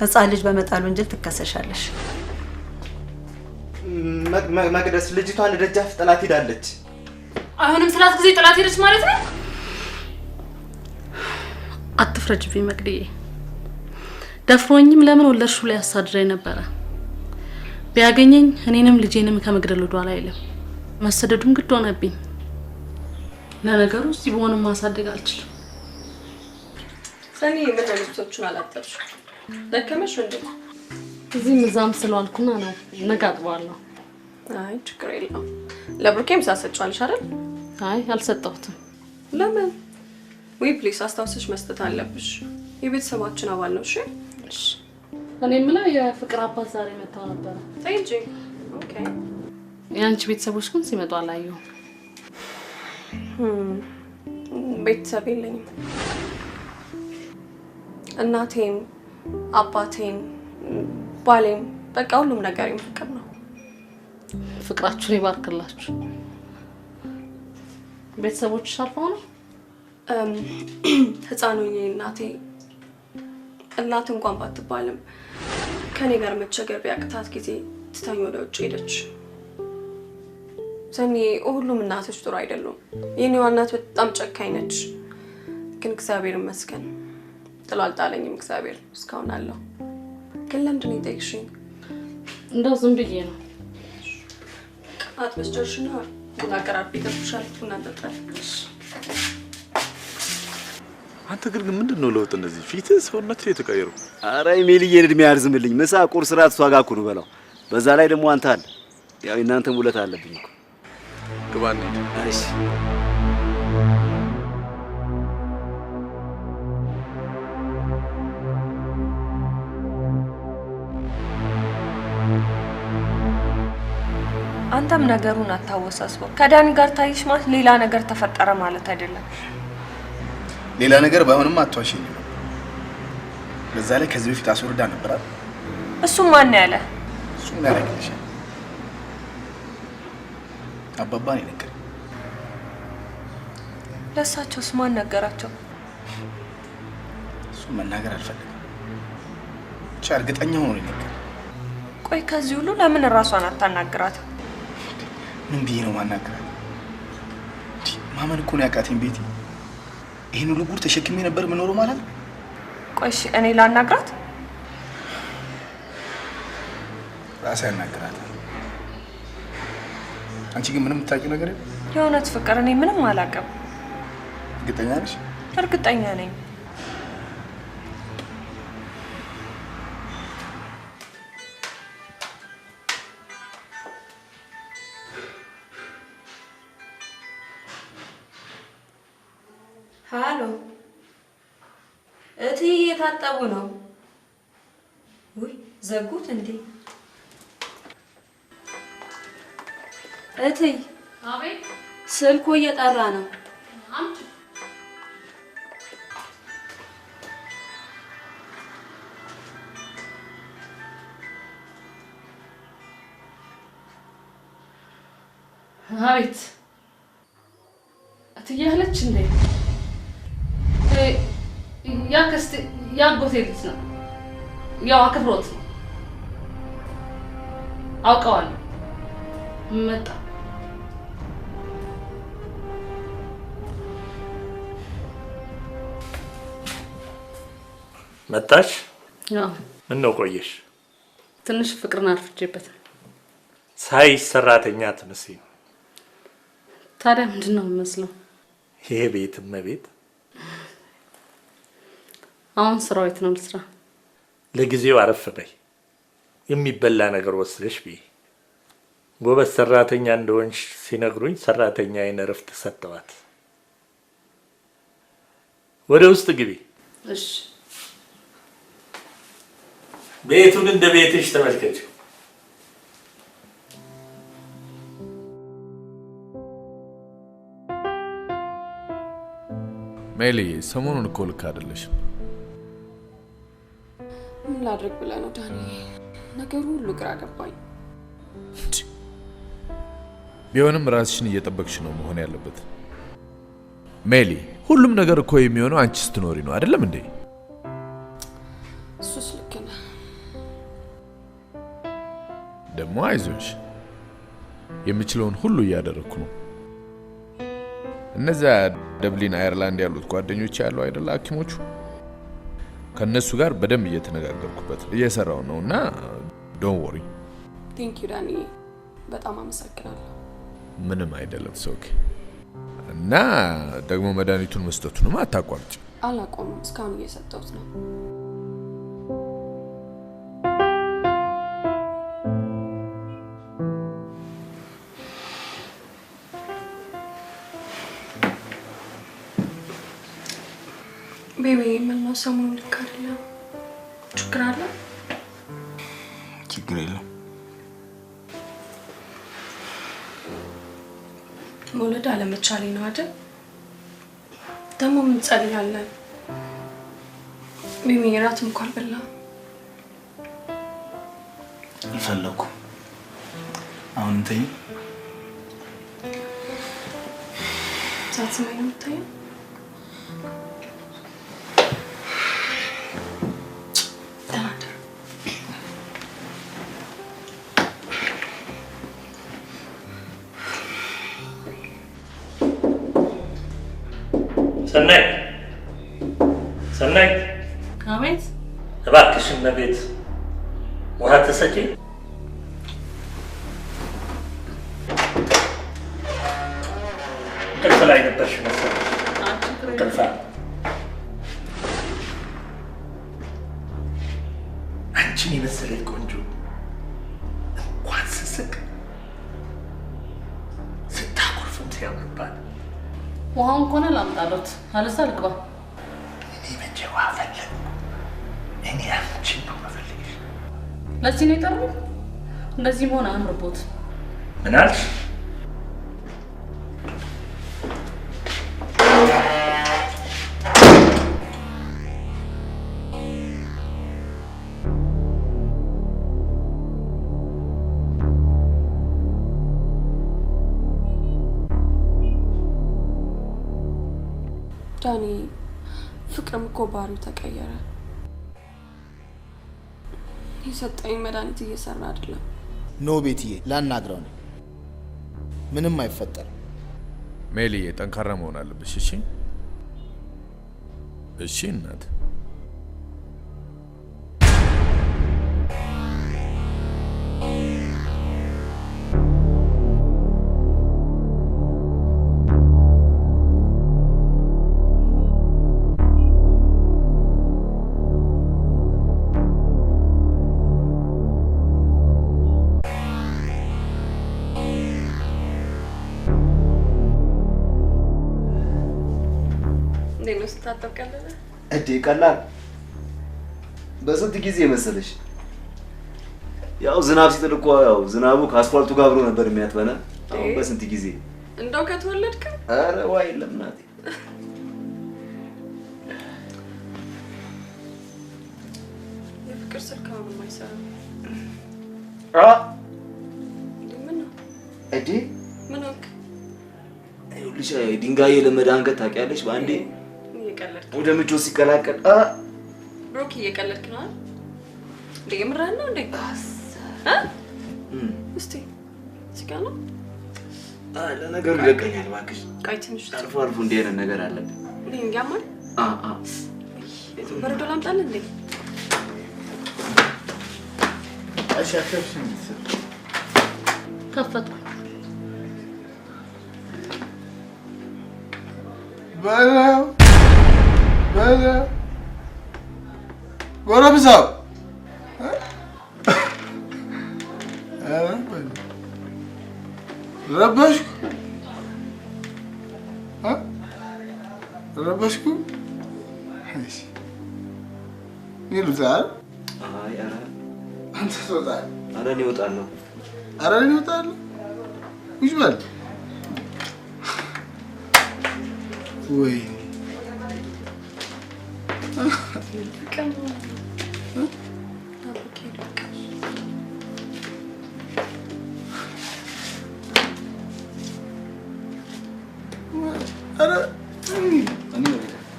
ህፃን ልጅ በመጣል ወንጀል ትከሰሻለሽ። መቅደስ ልጅቷን ደጃፍ ጥላት ሄዳለች። አሁንም ስላት ጊዜ ጥላት ሄደች ማለት ነው? አትፍረጅብኝ መቅድዬ። ደፍሮኝም ለምን ወለድሽው ላይ ያሳድረኝ ነበረ። ቢያገኘኝ እኔንም ልጄንም ከመግደል ወደኋላ አይልም። መሰደዱም ግድ ሆነብኝ። ለነገሩ እዚህ በሆንም ማሳደግ አልችልም። ሰኒ የመድኃኒቶቹን አላጠብሽ ደከመሽ እንዴ? እዚህም እዛም ስለዋልኩና ነው። ነገ አጥበዋለሁ። አይ ችግር የለውም። ለብሩኬም ሳሰጫለሽ አይደል? አይ አልሰጠሁትም። ለምን? ወይ ፕሊስ አስታውሰሽ መስጠት አለብሽ። የቤተሰባችን አባል ነው። እሺ እሺ። እኔ የምለው የፍቅር አባት ዛሬ መጣው ነበር። ተይ እንጂ። ኦኬ። የአንቺ ቤተሰቦች ግን ሲመጡ አላየሁም። ቤተሰብ የለኝም። እናቴም አባቴም ባሌም በቃ ሁሉም ነገር ፍቅር ነው። ፍቅራችሁን ይባርክላችሁ። ቤተሰቦች አልፈው ነው? ህፃን ሆኜ እናቴ እናት እንኳን ባትባልም ከኔ ጋር መቸገር ቢያቅታት ጊዜ ትታኝ ወደ ውጭ ሄደች። ሰኒ ሁሉም እናቶች ጥሩ አይደሉም። የኔዋ እናት በጣም ጨካኝ ነች። ግን እግዚአብሔር ይመስገን ጥሎ አልጣለኝም። እግዚአብሔር እስካሁን አለው። ግን ለምንድን ነው የጠየቅሽኝ? እንደው ዝም ብዬ ነው። አጥበሽ ጨርሽና ቡና አቀራርቢ ይጠብቅሻል። ቡና እንጠጣለን። አንተ ግን ምንድነው ለውጥ እንደዚህ ፊትህ ሰውነትህ የተቀየረው? ኧረ ሜልዬን እድሜ ያርዝምልኝ። ምሳ ቁርስ ራት እሷ ጋር እኮ ነው በላው። በዛ ላይ ደግሞ አንተ አለ ያው እናንተም ውለታ አለብኝ እኮ። ግባ እንሂድ። እሺ አንተም ነገሩን አታወሳስበው። ከዳኒ ጋር ታይሽ ማለት ሌላ ነገር ተፈጠረ ማለት አይደለም። ሌላ ነገር ባይሆንም አትዋሽኝ። በዛ ላይ ከዚህ በፊት አስወርዳ ነበር አይደል? እሱም ማን ያለ? እሱም ያረጋግሽ አባባ ነው ነገር። ለሳቸውስ ማን ነገራቸው? እሱ መናገር አልፈልግም። ብቻ እርግጠኛ ሆኖ ነገር። ቆይ ከዚህ ሁሉ ለምን ራሷን አታናግራት? ምን ብዬ ነው ማናገራት? ማመን እኮ ነው ያቃተኝ ቤቲ። ይሄን ሁሉ ጉድ ተሸክሜ ነበር የምኖረው ማለት ነው። ቆይ እሺ እኔ ላናግራት? ራሴ ያናግራታል። አንቺ ግን ምንም የምታውቂው ነገር የለም? የእውነት ፍቅር እኔ ምንም አላውቅም። እርግጠኛ ነሽ? እርግጠኛ ነኝ። ሃሎ እትዬ የታጠቡ ነው? ውይ ዘጉት እንዴ? እትዬ አቤት። ስልኩ እየጠራ ነው። አምጪ። አቤት። እትዬ አለች እንዴ? ያክስቴ ያጎቴ ልጅ ነው። ያው አክብሮት ነው። አውቀዋለሁ። መጣ። መጣሽ? ያው ምን ነው ቆየሽ? ትንሽ ፍቅርን አርፍጄበት። ሳይ ሰራተኛ ትመስይ። ታዲያ ምንድን ነው የምመስለው? ይሄ ቤት እመቤት። አሁን ስራው የት ነው ልስራ? ለጊዜው አረፍ በይ። የሚበላ ነገር ወስደሽ ብይ። ጎበዝ ሰራተኛ እንደሆንሽ ሲነግሩኝ ሰራተኛዬን እረፍት ሰጥተዋት። ወደ ውስጥ ግቢ። እሺ። ቤቱን እንደ ቤትሽ ተመልከችው። ሜሊ፣ ሰሞኑን እኮ ልክ አይደለሽም። ምን ላድርግ ብለህ ነው ዳኒ? ነገሩ ሁሉ ግራ ገባኝ። ቢሆንም ራስሽን እየጠበቅሽ ነው መሆን ያለበት። ሜሊ፣ ሁሉም ነገር እኮ የሚሆነው አንቺ ስትኖሪ ነው አይደለም እንዴ? እሱስ ልክ ነህ። ደግሞ አይዞሽ፣ የምችለውን ሁሉ እያደረኩ ነው። እነዛ ደብሊን አየርላንድ ያሉት ጓደኞች ያሉ አይደል ሐኪሞቹ፣ ከነሱ ጋር በደንብ እየተነጋገርኩበት እየሰራው ነውና ዶንት ወሪ። ቴንክ ዩ ዳኒ፣ በጣም አመሰግናለሁ። ምንም አይደለም ሶኬ። እና ደግሞ መድኃኒቱን መስጠቱንም አታቋርጭ። አላቆምም፣ እስካሁን እየሰጠሁት ነው። ቤቢ ምን ነው ሰሞኑን ልክ አይደለም? ችግር አለ? ችግር የለም። መውለድ አለመቻሌ ነው አይደል? ደግሞ ምን ጸልያለን? ቤቢ እራት እንኳን በላ አልፈለኩም። አሁን እንተኝ። ሳትስማኝ ነው የምታየው? ሰናይት ሰናይት አቤት። እባክሽን እመቤት ውሃ ትሰጪ። እንቅልፍ ላይ ነበርሽ መሰለኝ። እንቅልፋ አንቺን የመሰለች ቆንጆ እንኳን ስስቅ ስታኮርፍም ሲያምርባት። ውሃውን ከሆነ ላምጣሎት፣ አለዛ ልግባ። እኔ መቼ ውሃ ፈለግ? እኔ አንቺን ነው መፈልግሽ። ለዚህ ነው የጠሩኝ? እንደዚህ መሆን አያምርቦት። ምን አልሽ? ዳኒ ፍቅርም እኮ ባህሪው ተቀየረ። የሰጠኝ መድኃኒት እየሰራ አይደለም። ኖ ቤትዬ፣ ላናግረው ነው። ምንም አይፈጠርም። ሜሊዬ ጠንካራ መሆን አለብሽ። እሺ እሺ እናት። ታጠብቀለለ እዴ ቀላል በስንት ጊዜ መሰለሽ? ያው ዝናብ ሲጥል እኮ ያው ዝናቡ ከአስፋልቱ ጋር አብሮ ነበር የሚያጥበና አሁን በስንት ጊዜ እንደው ከተወለድክ? አረ ዋይ የለም ናቲ። የፍቅር ስልክ አሁን የማይሰራም። ምን ነው እዴ? ምን ሆንክ? ይኸውልሽ ድንጋይ የለመደ አንገት ታውቂያለሽ? በአንዴ እየቀለድክ ወደ ምቾት ሲቀላቀል ብሩክ እየቀለድክ ነው አይደል? እንዴ የምርህን ነው እንዴ? እስቲ እዚህ ጋር ነው። ለነገሩ ይለቀኛል እባክሽ። ቆይ ትንሽ አልፎ አልፎ እንዲህ አይነት ነገር አለብኝ። እንዴ እንጋማል? በረዶ ላምጣልህ እንዴ? እሺ አከፍሽኝ። ከፈትኩ። በለው ጎረምሳው ረበሽኩ ይሉታል። አይ ኧረ አንተ ትወጣለህ። ኧረ እኔ እወጣለሁ። ኧረ እኔ እወጣለሁ። ቁጭ በል። ወይ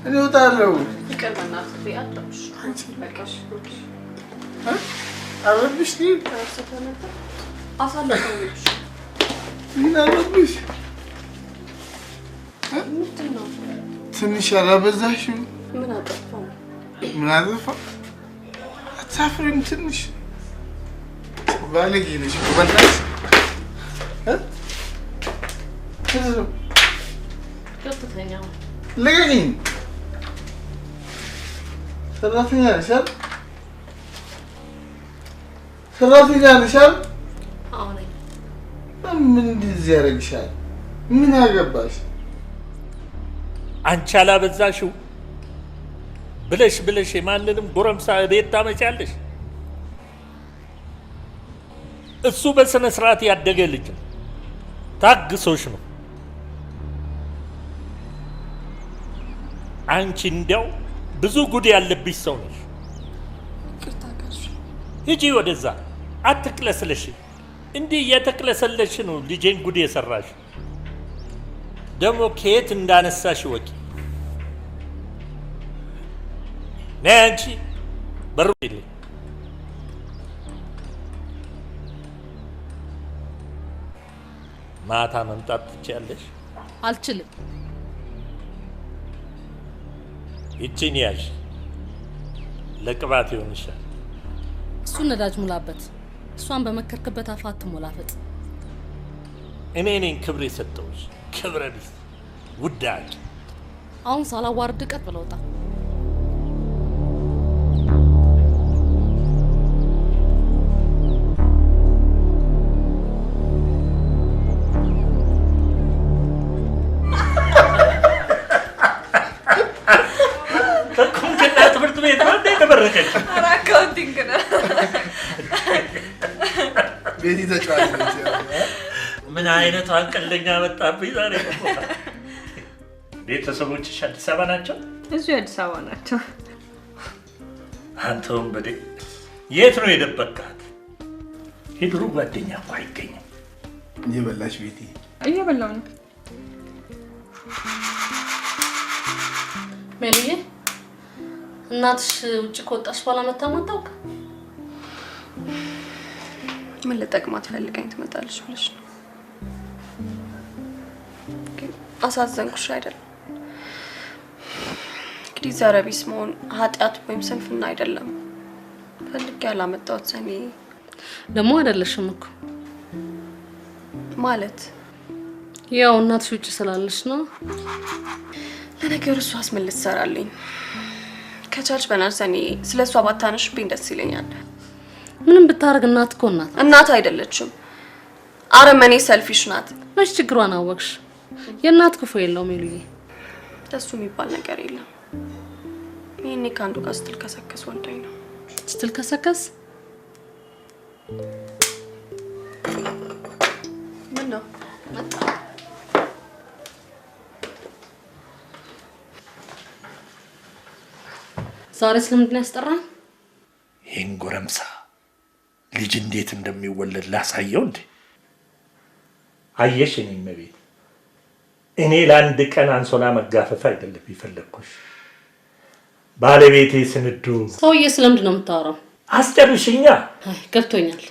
እኔ እወጣለሁ። ፍቅር በእናትህ አትረብሽ። በቃሽ አረብሽ አሳልፈውልሽ ምን አረብሽ? ምንድን ነው? ትንሽ አላበዛሽም? ምን አጠፋው? ምን አጠፋ? አታፍሪም? ትንሽ ባለጌ ነሽ እኮ በእናትሽ። ከፍተኛ ልቀቂኝ። ሰራተኛ ነሽ አይደል? ሰራተኛ ነሽ አይደል? አዎ ነኝ። ምን እንደዚህ ያደርግሻል? ምን አገባሽ? አንቺ አላበዛሽው ብለሽ የማንንም ጎረምሳ ቤት ታመጫለሽ? እሱ በስነ ስርዓት ያደገ ልጅ ታግሶሽ ነው። አንቺ እንዲያው ብዙ ጉድ ያለብሽ ሰው ነሽ። ሂጂ ወደዛ፣ አትቅለስለሽ። እንዲህ እየተቅለሰለሽ ነው ልጄን ጉድ የሰራሽ። ደግሞ ከየት እንዳነሳሽ ወቂ። ነይ አንቺ በሩ ይልኝ። ማታ መምጣት ትችያለሽ? አልችልም። ይቺን ያዥ፣ ለቅባት ይሆንሻል። እሱን ነዳጅ ሙላበት። እሷን በመከርክበት አፋት ሞላፈጥ። እኔ ነኝ ክብር የሰጠሁሽ፣ ክብረ ቢስ ውዳቂ። አሁን ሳላዋርድ ቀጥ ብለህ ውጣ። አካውንቲንግ ነው። ቤቲ ተጫዋች ምን አይነቱ አንቀልደኛ መጣብኝ ዛሬ። ቤተሰቦችሽ አዲስ አበባ ናቸው? እዚሁ አዲስ አበባ ናቸው። አንተውም በዴ የት ነው የደበቃት? የድሮ ጓደኛ እኮ አይገኝም። እየበላሽ ቤቲ? እየበላሁ ነው። ሜልዬ እናትሽ ውጭ ከወጣሽ በኋላ መታ ማታውቅ? ምን ልጠቅማት ፈልጋኝ ትመጣለች ብለሽ ነው? አሳዘንኩሽ አይደል? እንግዲህ ዘረቢስ መሆን ኃጢአት ወይም ስንፍና አይደለም። ፈልጌ ያላመጣሁት ሰኔ ደግሞ አይደለሽም እኮ ማለት ያው እናትሽ ውጭ ስላለሽ ነው። ለነገሩ እሷስ ምን ልትሰራልኝ? ከቻልሽ በእናትሽ ሰኔ ስለሷ ባታነሽብኝ ደስ ይለኛል። ምንም ብታረግ እናት እኮ እናት አይደለችም። አረመኔ ሰልፊሽ ናት። መች ችግሯን አወቅሽ? የእናት ክፉ የለውም ሜሉዬ። ደሱ የሚባል ነገር የለም። ይሄኔ ከአንዱ ጋር ስትልከሰከስ ወልዳኝ ነው። ስትልከሰከስ? ምን ነው መጣ? ዛሬ ስለምንድን ነው ያስጠራኝ? ይህን ጎረምሳ ልጅ እንዴት እንደሚወለድ ላሳየው እንዴ? አየሽ እኔ መቤት፣ እኔ ለአንድ ቀን አንሶላ መጋፈፍ አይደለም የፈለግኩሽ። ባለቤቴ ስንዱ። ሰውዬ ስለምንድን ነው የምታወራው? አስጨርሽኛ። አይ ገብቶኛል።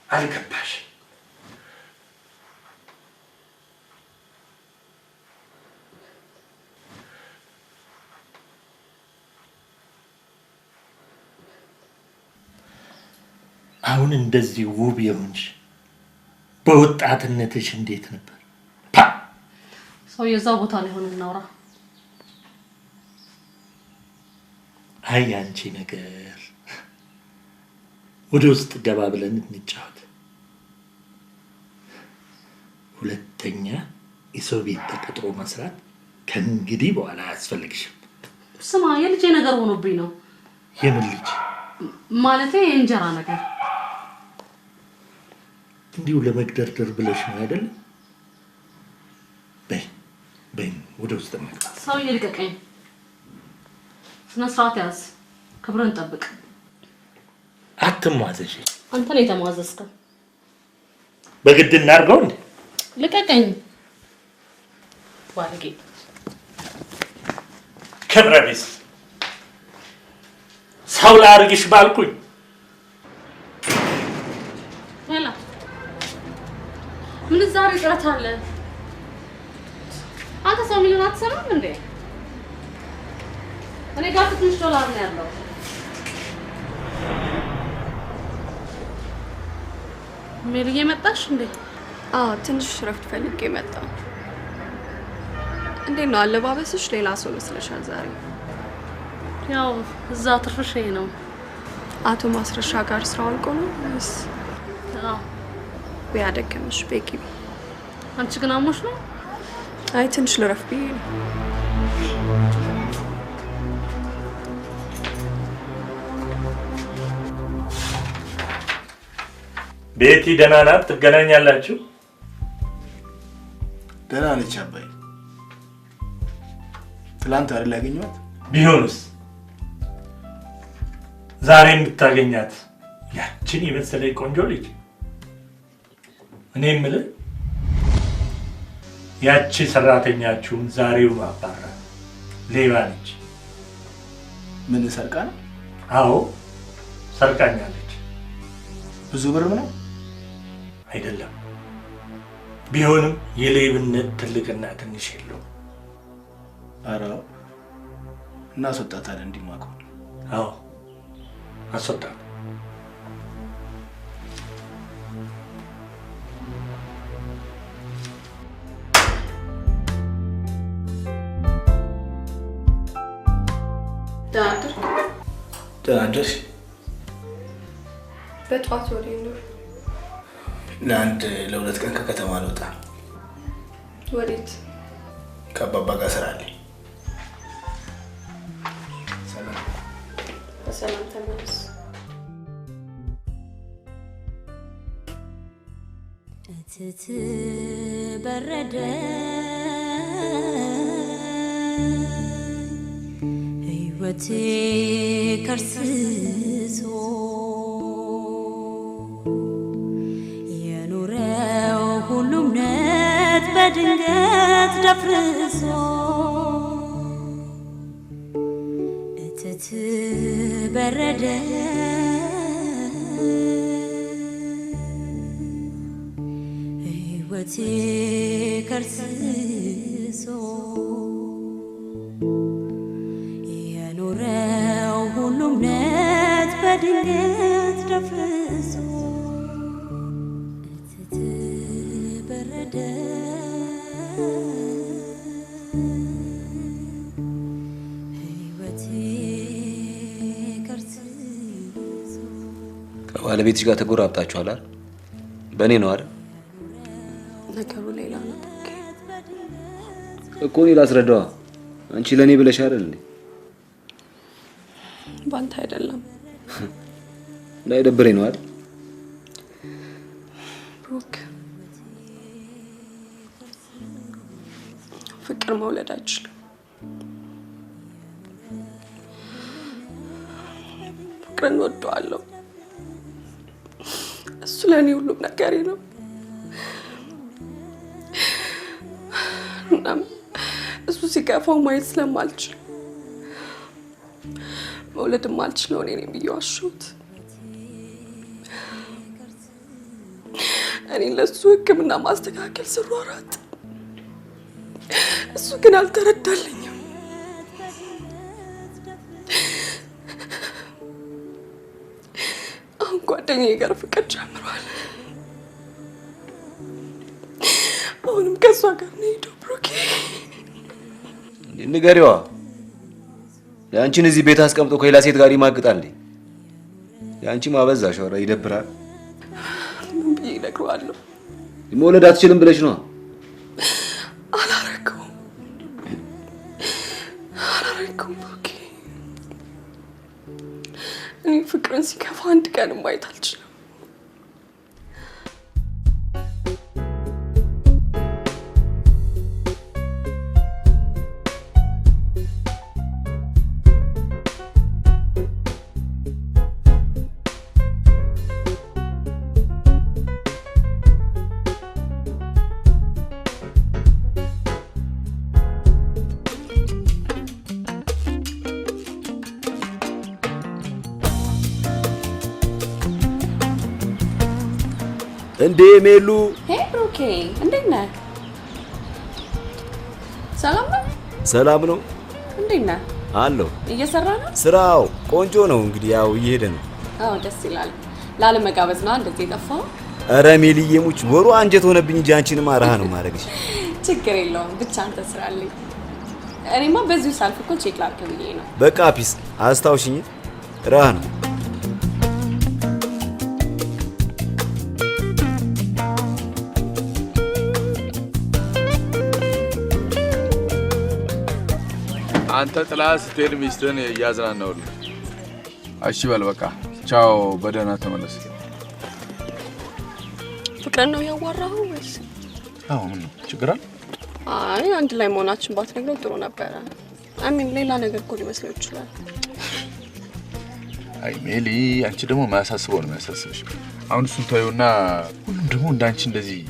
አልገባሽ? አሁን እንደዚህ ውብ የሆንሽ በወጣትነትሽ እንዴት ነበር? ሰውዬ እዛው ቦታ ላይ ሆነ እናውራ። አይ አንቺ ነገር ወደ ውስጥ ገባ ብለን እንጫወት። ሁለተኛ የሰው ቤት ተቀጥሮ መስራት ከእንግዲህ በኋላ አያስፈልግሽም። ስማ፣ የልጄ ነገር ሆኖብኝ ነው። የምን ልጅ? ማለቴ የእንጀራ ነገር። እንዲሁ ለመግደርደር ብለሽ ነው አይደል? በይ ወደ ውስጥ እንግባ። ሰውዬ ልቀቀኝ። ስነ ስርዓት ያዝ። ክብርን ጠብቅ። አትሟዘሽ። አንተ ነው የተሟዘዝከው። በግድ እናድርገው እንዴ? ልቀቀኝ ባለጌ። ክብረ ቢስ ሰው ላድርግሽ ባልኩኝ። ሄላ ምን ዛሬ ጥረት አለ? አንተ ሰው ሚሊዮን አትሰማም እንዴ? እኔ ጋር ትንሽ ዶላር ነው ያለው። ሜልዬ መጣሽ እንዴ? አዎ ትንሽ ረፍት ፈልጌ መጣሁ። እንዴት ነው አለባበስሽ? ሌላ ሰው መስለሻል ዛሬ። ያው እዛ ትርፍሽ ነው። አቶ ማስረሻ ጋር ስራው አልቆ ነው ወይስ? አዎ ቢያደከምሽ ቤቂ። አንቺ ግን አሞሽ ነው? አይ ትንሽ ልረፍ ብዬ ነው። ቤቲ ደህና ናት? ትገናኛላችሁ? ደህና ነች አባይ። ትላንት አይደል ያገኘኋት? ቢሆንስ ዛሬ እንድታገኛት ያችን የመሰለ ቆንጆ ልጅ። እኔ የምልህ ያቺ ሰራተኛችሁን ዛሬው አባራ። ሌባ ነች። ምን ሰርቃ ነው? አዎ ሰርቃኛለች። ብዙ ብር ነው? አይደለም። ቢሆንም የሌብነት ትልቅና ትንሽ የለውም። ኧረ እናስወጣታለን እንዲማቁ። አዎ አስወጣ። ደህና አደርሽ? በጠዋት ወደ ነው ለሁለት ቀን ከከተማ ልወጣ። ወዴት? ከአባባ ጋር ስራ አለኝ። ሰላም። በሰላም ተመለስ። እትት በረደ ሕይወቴ ከርስሶ የኑረው ሁሉም ነት በድንገት ደፍርሶ እትት በረደ ሕይወቴ ከርስሶ የኖረው ሁሉም ነት በድንገት ደፍርሶ እትት በረደ ሕይወቴ ከርስሶ። ከባለቤትሽ ጋር ተጎራብጣችኋል አይደል? በእኔ ነው አይደል? ነገሩ ሌላ ነው እኮ። እኔ ላስረዳዋ። አንቺ ለእኔ ብለሽ አይደል እንዴ? ባንተ አይደለም። እንዳይደብረኝ ነው አይደል? ብሩክ፣ ፍቅር መውለድ አይችልም። ፍቅርን ወደዋለሁ። እሱ ለእኔ ሁሉም ነገሬ ነው። እናም እሱ ሲከፋው ማየት ስለማልችል መውለድ ማልችለው እኔ ነኝ ብዬ ዋሸሁት። እኔ ለሱ ሕክምና ማስተካከል ስሯሯጥ እሱ ግን አልተረዳልኝም። አሁን ጓደኛዬ ጋር ፍቅር ጀምሯል። አሁንም ከሷ ጋር ነው ሄደው። ብሩኬ ንገሪዋ። ያንቺን እዚህ ቤት አስቀምጦ ከሌላ ሴት ጋር ይማግጣል። ያንቺ ማበዛሽ ወራ ይደብራል። ምን ብዬ እነግረዋለሁ? መውለድ አትችልም ብለሽ ነው? አላረገውም ብሩኬ። እኔ ፍቅርን ሲከፋ አንድ ቀን ማየት አልችልም። እንዴ ሜሉ። ሄይ ብሩኬ፣ እንዴት ነህ? ሰላም ነው? ሰላም ነው። እንዴት ነህ? አለሁ። እየሰራ ነው? ስራው ቆንጆ ነው። እንግዲህ ያው እየሄደ ነው። አዎ ደስ ይላል። ላለመጋበዝ ነው እንደዚህ የጠፋው? ኧረ ሜልዬ ሙች ወሩ አንጀት ሆነብኝ እንጂ አንቺንም አራሃ ነው ማድረግሽ። ችግር የለውም ብቻ አንተ ስራልኝ። እኔማ በዚሁ ሳልፍ እኮ ቼክ ላድርግ ብዬ ነው። በቃ ፒስ አስታውሽኝ። ራህ ነው። አንተ ጥላ ስትሄድ ሚስትህን እያዝናናሁልህ። እሺ በል በቃ ቻው፣ በደህና ተመለስ። ፍቅርን ነው ያዋራኸው ወይስ? አዎ ምን ነው ችግር አለ? አይ አንድ ላይ መሆናችን ባትነግረው ጥሩ ነበረ። አሚን ሌላ ነገር እኮ ሊመስለው ይችላል። አይ ሜሊ፣ አንቺ ደግሞ የማያሳስበው ነው የሚያሳስብሽ። አሁን እሱን ታዩና ሁሉም ደግሞ እንዳንቺ እንደዚህ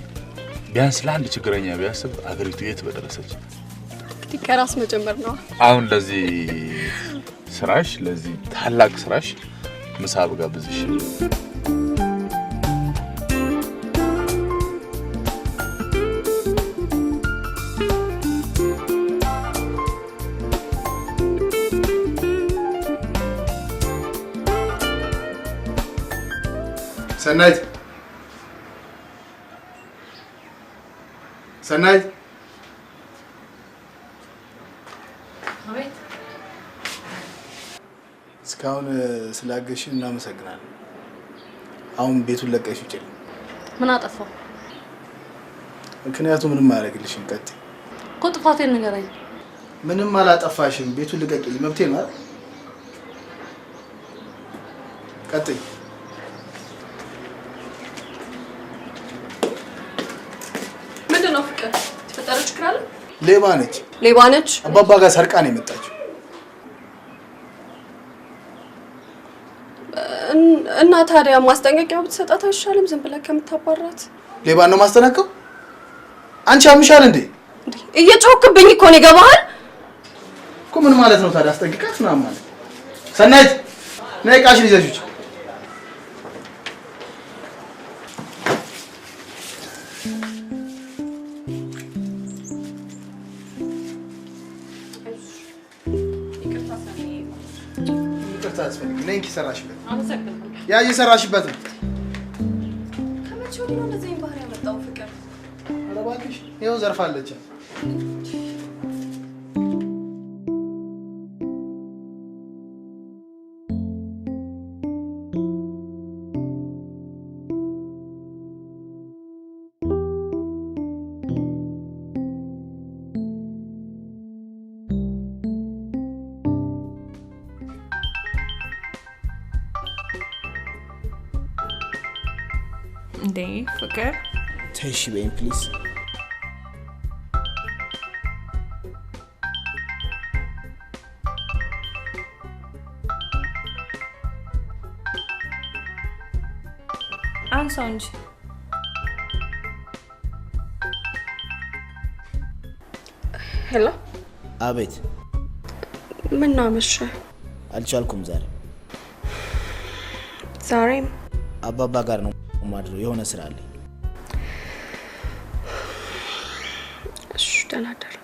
ቢያንስ ለአንድ ችግረኛ ቢያስብ አገሪቱ የት በደረሰች። እንግዲህ ከራስ መጀመር ነው። አሁን ለዚህ ስራሽ፣ ለዚህ ታላቅ ስራሽ ምሳ ብጋብዝሽ ሰናይት ሰናይት አቤት። እስካሁን ስላገሽን እናመሰግናለን። አሁን ቤቱን ለቀሽ ውጪ። ምን አጠፋው? ምክንያቱም ምንም አያደርግልሽም። ቀጥይ እኮ ጥፋቴን ንገረኝ። ምንም አላጠፋሽም። ቤቱን ልቀቂልኝ። መብቴ ነው አይደል? ቀጥይ። ምንድን ነው ፍቅር? ተፈጠረ ችግር አለ? ሌባ ነች። ሌባ ነች? አባባ ጋር ሰርቃ ነው የመጣችው። እና ታዲያ ማስጠንቀቂያው ብትሰጣት አይሻልም? ዝም ብለህ ከምታባራት። ሌባን ነው ማስጠነቀው? አንቺ አምሻል እንዴ? እየጮህክብኝ እኮ ነው። ይገባሃል እኮ ምን ማለት ነው ታዲያ? አስጠንቅቃት ምናምን ማለት። ሰናይት ነይ ዕቃሽን ይዘሽ ውጪ። ይቅርታ አስፈልግ። ነይ እንኪ ሰራሽበት። አመሰግናለሁ። ያ እየሰራሽበት ነው። ከመቼ ወዲህ ነው እንደዚህ ባህሪ ያመጣው ፍቅር? ኧረ እባክሽ ይኸው ዘርፋለች። እንዴ ፍቅር ተይሽ በይኝ ፕሊዝ። አንሳው እንጂ። ሄሎ። አቤት። ምን ነው አመሸ? አልቻልኩም ዛሬ። ዛሬም አባባ ጋር ነው ማድረው። የሆነ ስራ አለ። እሺ ደህና እደር።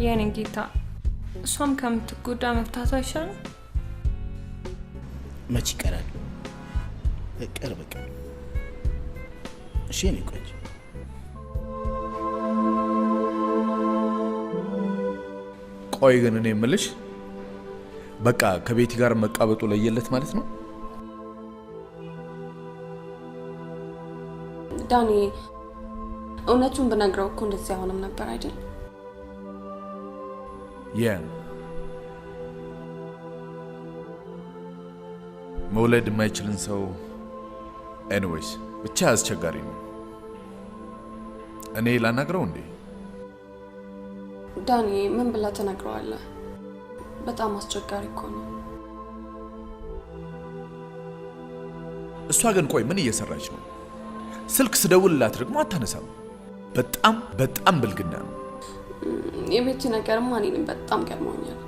የኔ ጌታ እሷም ከምትጎዳ መፍታቱ አይሻልም? መች ይቀራል? ፍቅር በቃ እሺ ነው ቆይ። ቆይ ግን እኔ የምልሽ በቃ ከቤቲ ጋር መቃበጡ ለየለት ማለት ነው? ዳኒ እውነቱን ብነግረው እኮ እንደዚህ አይሆንም ነበር አይደል? መውለድ የማይችልን ሰው ኤኒዌይስ ብቻ አስቸጋሪ ነው። እኔ ላናግረው እንዴ? ዳኒ ምን ብላ ተናግረዋለህ? በጣም አስቸጋሪ እኮ ነው። እሷ ግን ቆይ ምን እየሰራች ነው? ስልክ ስደውልላት ደግሞ አታነሳም። በጣም ብልግና ነው። የቤቲ ነገርማ እኔንም በጣም ገርሞኛል።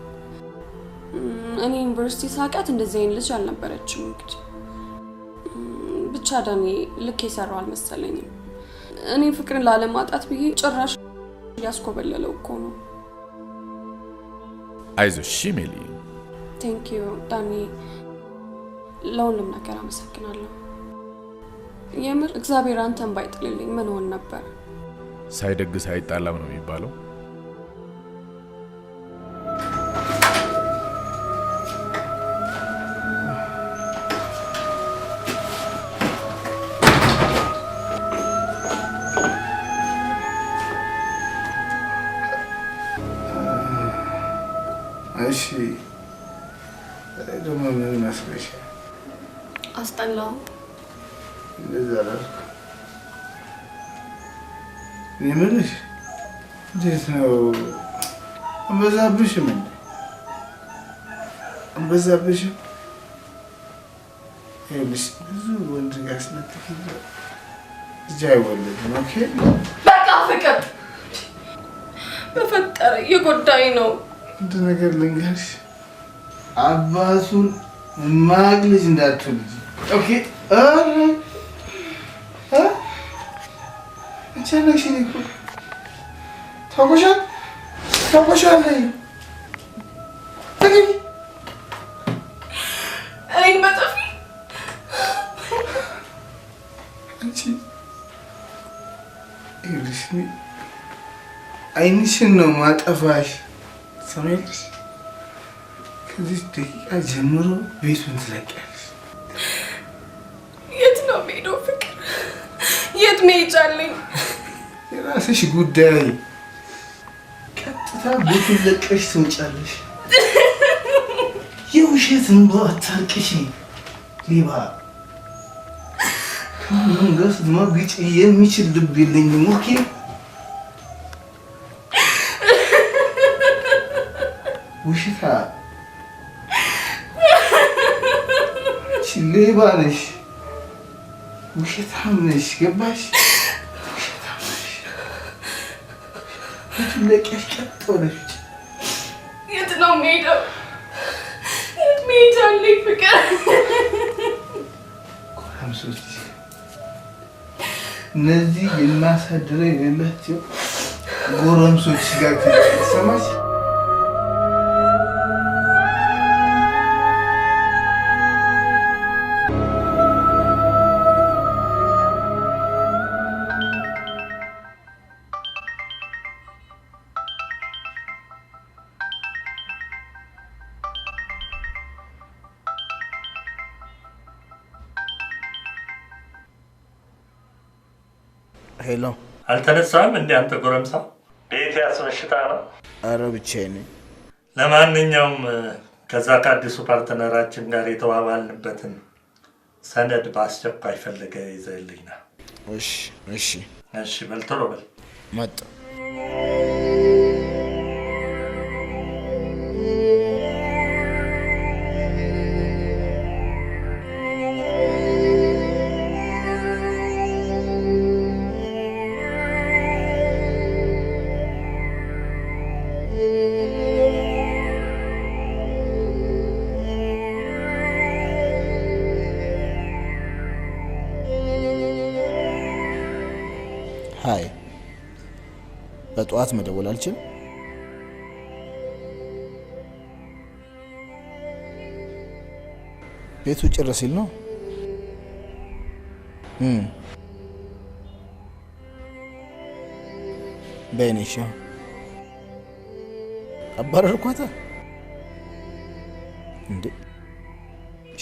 እኔ ዩኒቨርሲቲ ሳቃት እንደዚህ አይነት ልጅ አልነበረችም። እንግዲህ ብቻ ዳኒ ልክ የሰራው አልመሰለኝም። እኔ ፍቅርን ላለማጣት ብዬ ጭራሽ ያስኮበለለው እኮ ነው። አይዞሽ ሜሊ። ቴንክ ዩ ዳኒ፣ ለሁሉም ነገር አመሰግናለሁ። የምር እግዚአብሔር አንተን ባይጥልልኝ ምን ሆን ነበር? ሳይደግስ አይጣላም ነው የሚባለው። እሺ ደግሞ ምን መስለሽ? አስጠላው። እንደዛ አላልኩ። የምልሽ እንዴት ነው? አንበዛብሽም እንዴ? አንበዛብሽም? ይኸውልሽ ብዙ ወንድ ጋር ስለተፈጠረ ልጅ አይወለድም። ኦኬ በቃ ፍቅር በፈጠረ የጎዳኝ ነው። አንድ ነገር ልንገርሽ፣ አባቱን የማያውቅ ልጅ እንዳትወልጂ። اوكي انت انا شي نقول توقشان لي تجي اين ما تفي انت يرسمي عينشن ነው ማጠፋሽ ሰማይልሽ ከዚህ ደቂቃ ጀምሮ ቤቱን ትለቂያለሽ የት ነው የምሄደው ፍቅር የት መሄጃ አለኝ የራስሽ ጉዳይ ቀጥታ ቤቱን ለቀሽ ትወጫለሽ የውሸት እንባ አታልቅሽ ሌባ ከመንገስ ማግጭ የሚችል ልብ የለኝም ኦኬ ውሽታ ሌባ ነሽ ውሸታም ነሽ ገባሽ ውሸታም ነሽ ለቀሽ ቀጥ ብለሽ የት ነው የምሄደው የት መሄጃ አለኝ ፍቅር ኮራምሶች እነዚህ የማሳድረው የሌላቸው ጎረምሶች ጋር ተሰማሽ ሄሎ አልተነሳም እንዴ አንተ ጎረምሳ ቤት ያስመሽታ ነው ኧረ ብቻዬን ነኝ ለማንኛውም ከዛ ከአዲሱ ፓርትነራችን ጋር የተባባልንበትን ሰነድ በአስቸኳይ ፈልገ ይዘህልኝ ና እሺ በል ቶሎ በል መጣ ሃይ በጠዋት መደወል አልችልም ቤቱ ጭር ሲል ነው በእኔሻ አባረርኳታ እንዴ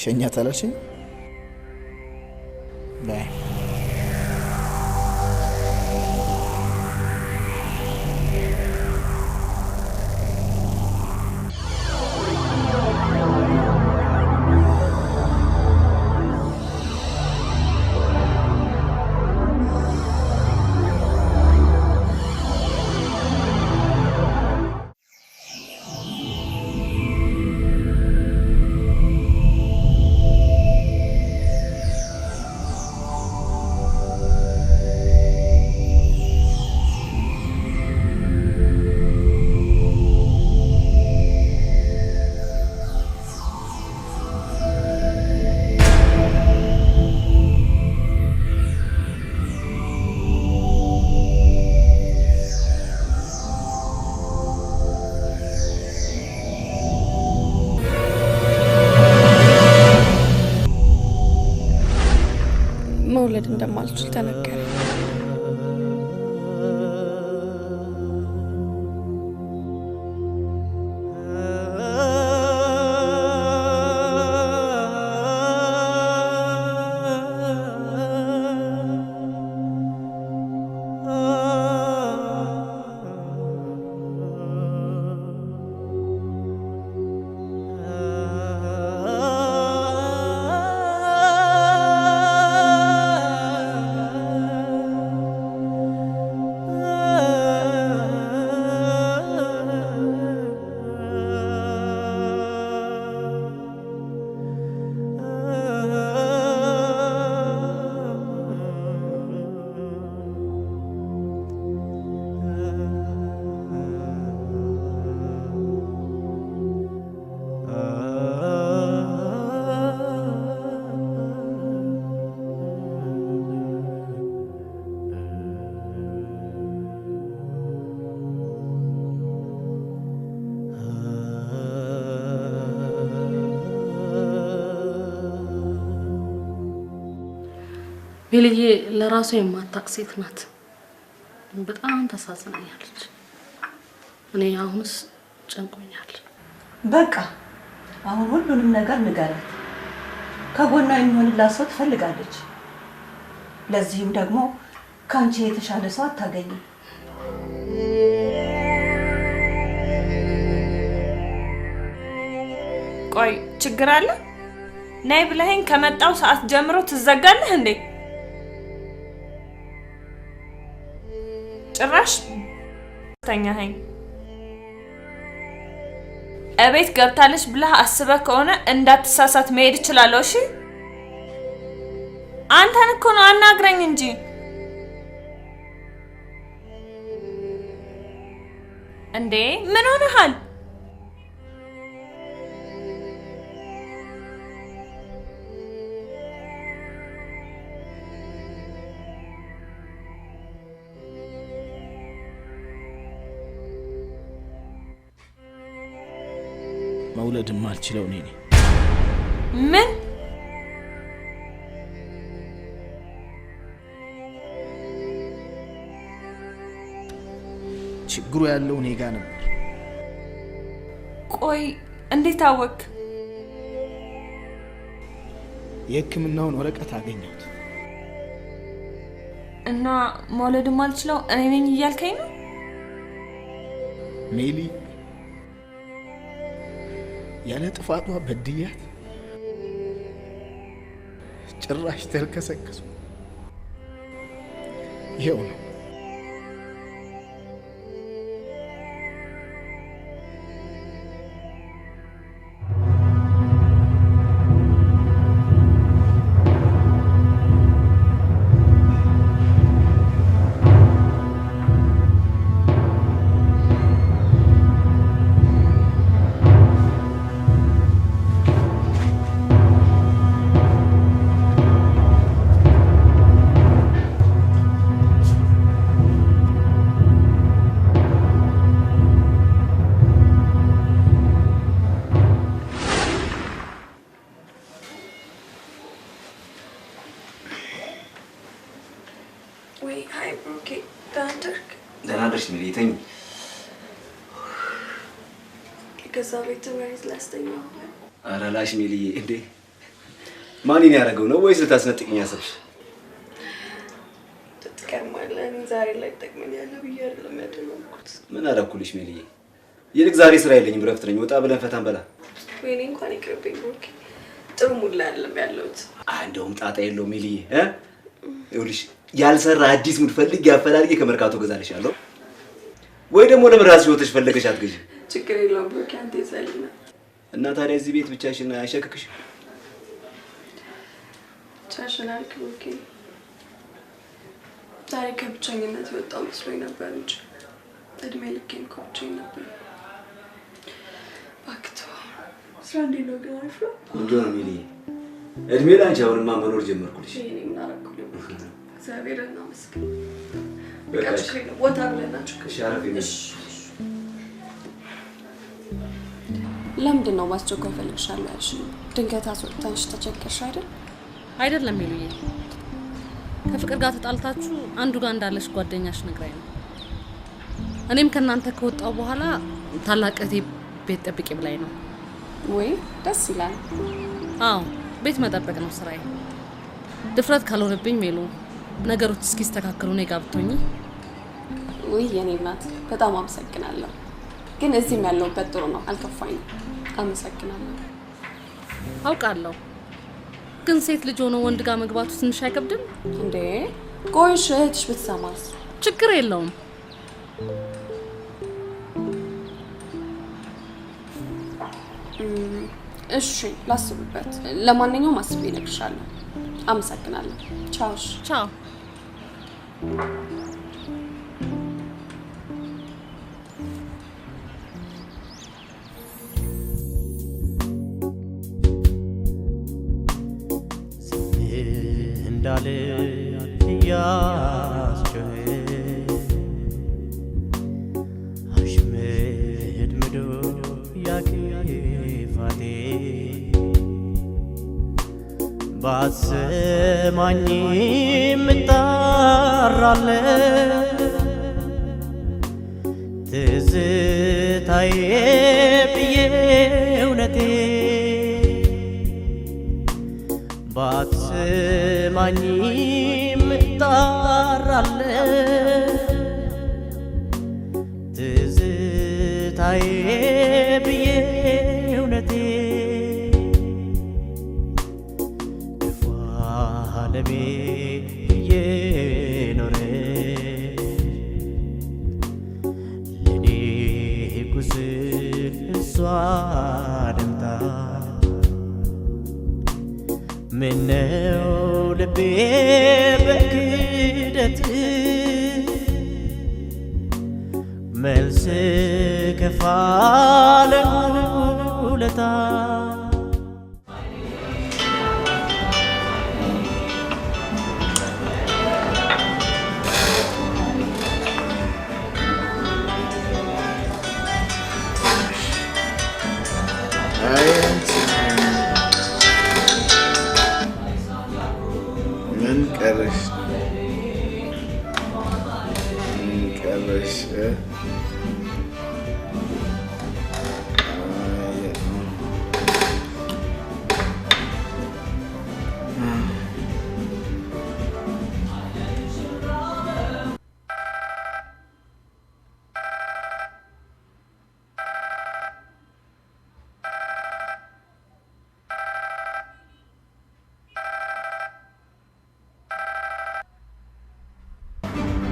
ሸኛት አላልሽኝ ባይ መውለድ እንደማልችል ተነገረ ሜልዬ ለራሷ የማታውቅ ሴት ናት። በጣም ተሳዝናኛለች። እኔ አሁንስ ጨንቆኛል። በቃ አሁን ሁሉንም ነገር ንገራት። ከጎኗ የሚሆንላት ሰው ትፈልጋለች። ለዚህም ደግሞ ካንቺ የተሻለ ሰው አታገኝም። ቆይ ችግር አለ? ነይ ብለኸኝ ከመጣው ሰዓት ጀምሮ ትዘጋለህ እንዴ? ጭራሽ ተኛኸኝ። እቤት ገብታለች ብለህ አስበህ ከሆነ እንዳትሳሳት መሄድ እችላለሁ። እሺ አንተን እኮ ነው አናግረኝ እንጂ። እንዴ ምን ሆነሃል? መውለድ ማልችለው እኔ ነኝ። ምን? ችግሩ ያለው እኔ ጋር ነበር። ቆይ እንዴት አወቅ? የሕክምናውን ወረቀት አገኘሁት እና መውለድ ማልችለው እኔ ነኝ እያልከኝ ነው? ሜሊ ያለ ጥፋቷ በድያት ጭራሽ ተልከሰከሱ። ይኸው ነው። ሚሊተኝ ከዛ ቤት ወይስ ላስተኛው? ኧረ ላሽ ሚሊዬ እንዴ ማንን ያደረገው ነው ወይስ ልታስነጥቅኝ ያሰብሽ? ትጥቀማለህ። እኔ ዛሬ ላይ ተጠቅመኛል ብዬ አይደለም ያደረኩት። ምን አደረኩልሽ ሚሊዬ? ይልቅ ዛሬ ስራ የለኝም ረፍት ነኝ። ወጣ ብለን ፈታን በላ። ወይኔ እንኳን ይቅርብኝ ብሩክ። ጥሩ ሙድ ላይ አይደለም ያለሁት። እንደውም ጣጣ የለውም ሚሊዬ። ይኸውልሽ ያልሰራ አዲስ ሙድ ፈልግ ያፈላልጌ ከመርካቶ ገዛልሻለሁ። ወይ ደግሞ ለምራስ ህይወትሽ ፈለገሽ አትገዢ። ችግር የለውም ብሩክ፣ አንተ ይዘልና እና ታዲያ እዚህ ቤት ብቻሽን አይሸክክሽ? ቻሽናል ብሩክ። ዛሬ ከብቸኝነት የወጣው መስሎኝ ነበር እንጂ እድሜ ልኬን እኮ ብቻዬን ነበር። ባክቶ ስራ እንዴት ነው ግን? አሪፍ ነው። ቆንጆ ነው ሚሊዬ። እድሜ ላንቺ አሁንማ መኖር ጀመርኩልሽ። እኔ ምን አደረኩልህ? እግዚአብሔር ይመስገን። በቃሽ ወጣ ብለናችሁ ከሻረፍ ለምንድን ነው ማስቸኮል ፈልግሻለሁ ያልሽኝ? ድንገት አስወጣሽ ተቸገርሽ አይደል? አይደለም ሚሉዬ፣ ከፍቅር ጋር ተጣልታችሁ አንዱ ጋር እንዳለሽ ጓደኛሽ ነግራኝ ነው። እኔም ከናንተ ከወጣው በኋላ ታላቅ እህቴ ቤት ጠብቂ ብላኝ ነው። ወይ ደስ ይላል። አዎ ቤት መጠበቅ ነው ስራዬ። ድፍረት ካልሆነብኝ ሜሉ ነገሮች እስኪስተካከሉ እኔ ጋር ብትሆኚ። ወይ የኔ እናት በጣም አመሰግናለሁ። ግን እዚህም ያለውበት ጥሩ ነው፣ አልከፋኝም። አመሰግናለሁ። አውቃለሁ፣ ግን ሴት ልጅ ሆኖ ወንድ ጋር መግባቱ ትንሽ አይከብድም እንዴ? ቆይሽ እህትሽ ብትሰማስ? ችግር የለውም። እሺ ላስብበት። ለማንኛውም አስቤ እነግርሻለሁ። አመሰግናለሁ። ቻው። ቻው። እንዳለ ያስጨህ አሽመድምዶ ያክፋቴ ባሰማኝም እጣራለሁ ትዝታዬ ብዬ እውነቴ ባሰማኝም እጣራለሁ ትዝታዬ ብዬ እውነቴ ክፉ ዓለሜ የኖረች ለኔ ቁስል እሷ ደምታ ምነው ልቤ በክደት መልስ ከፋለ ውለታ ምን ቀረሽ? ምን ቀረሽ?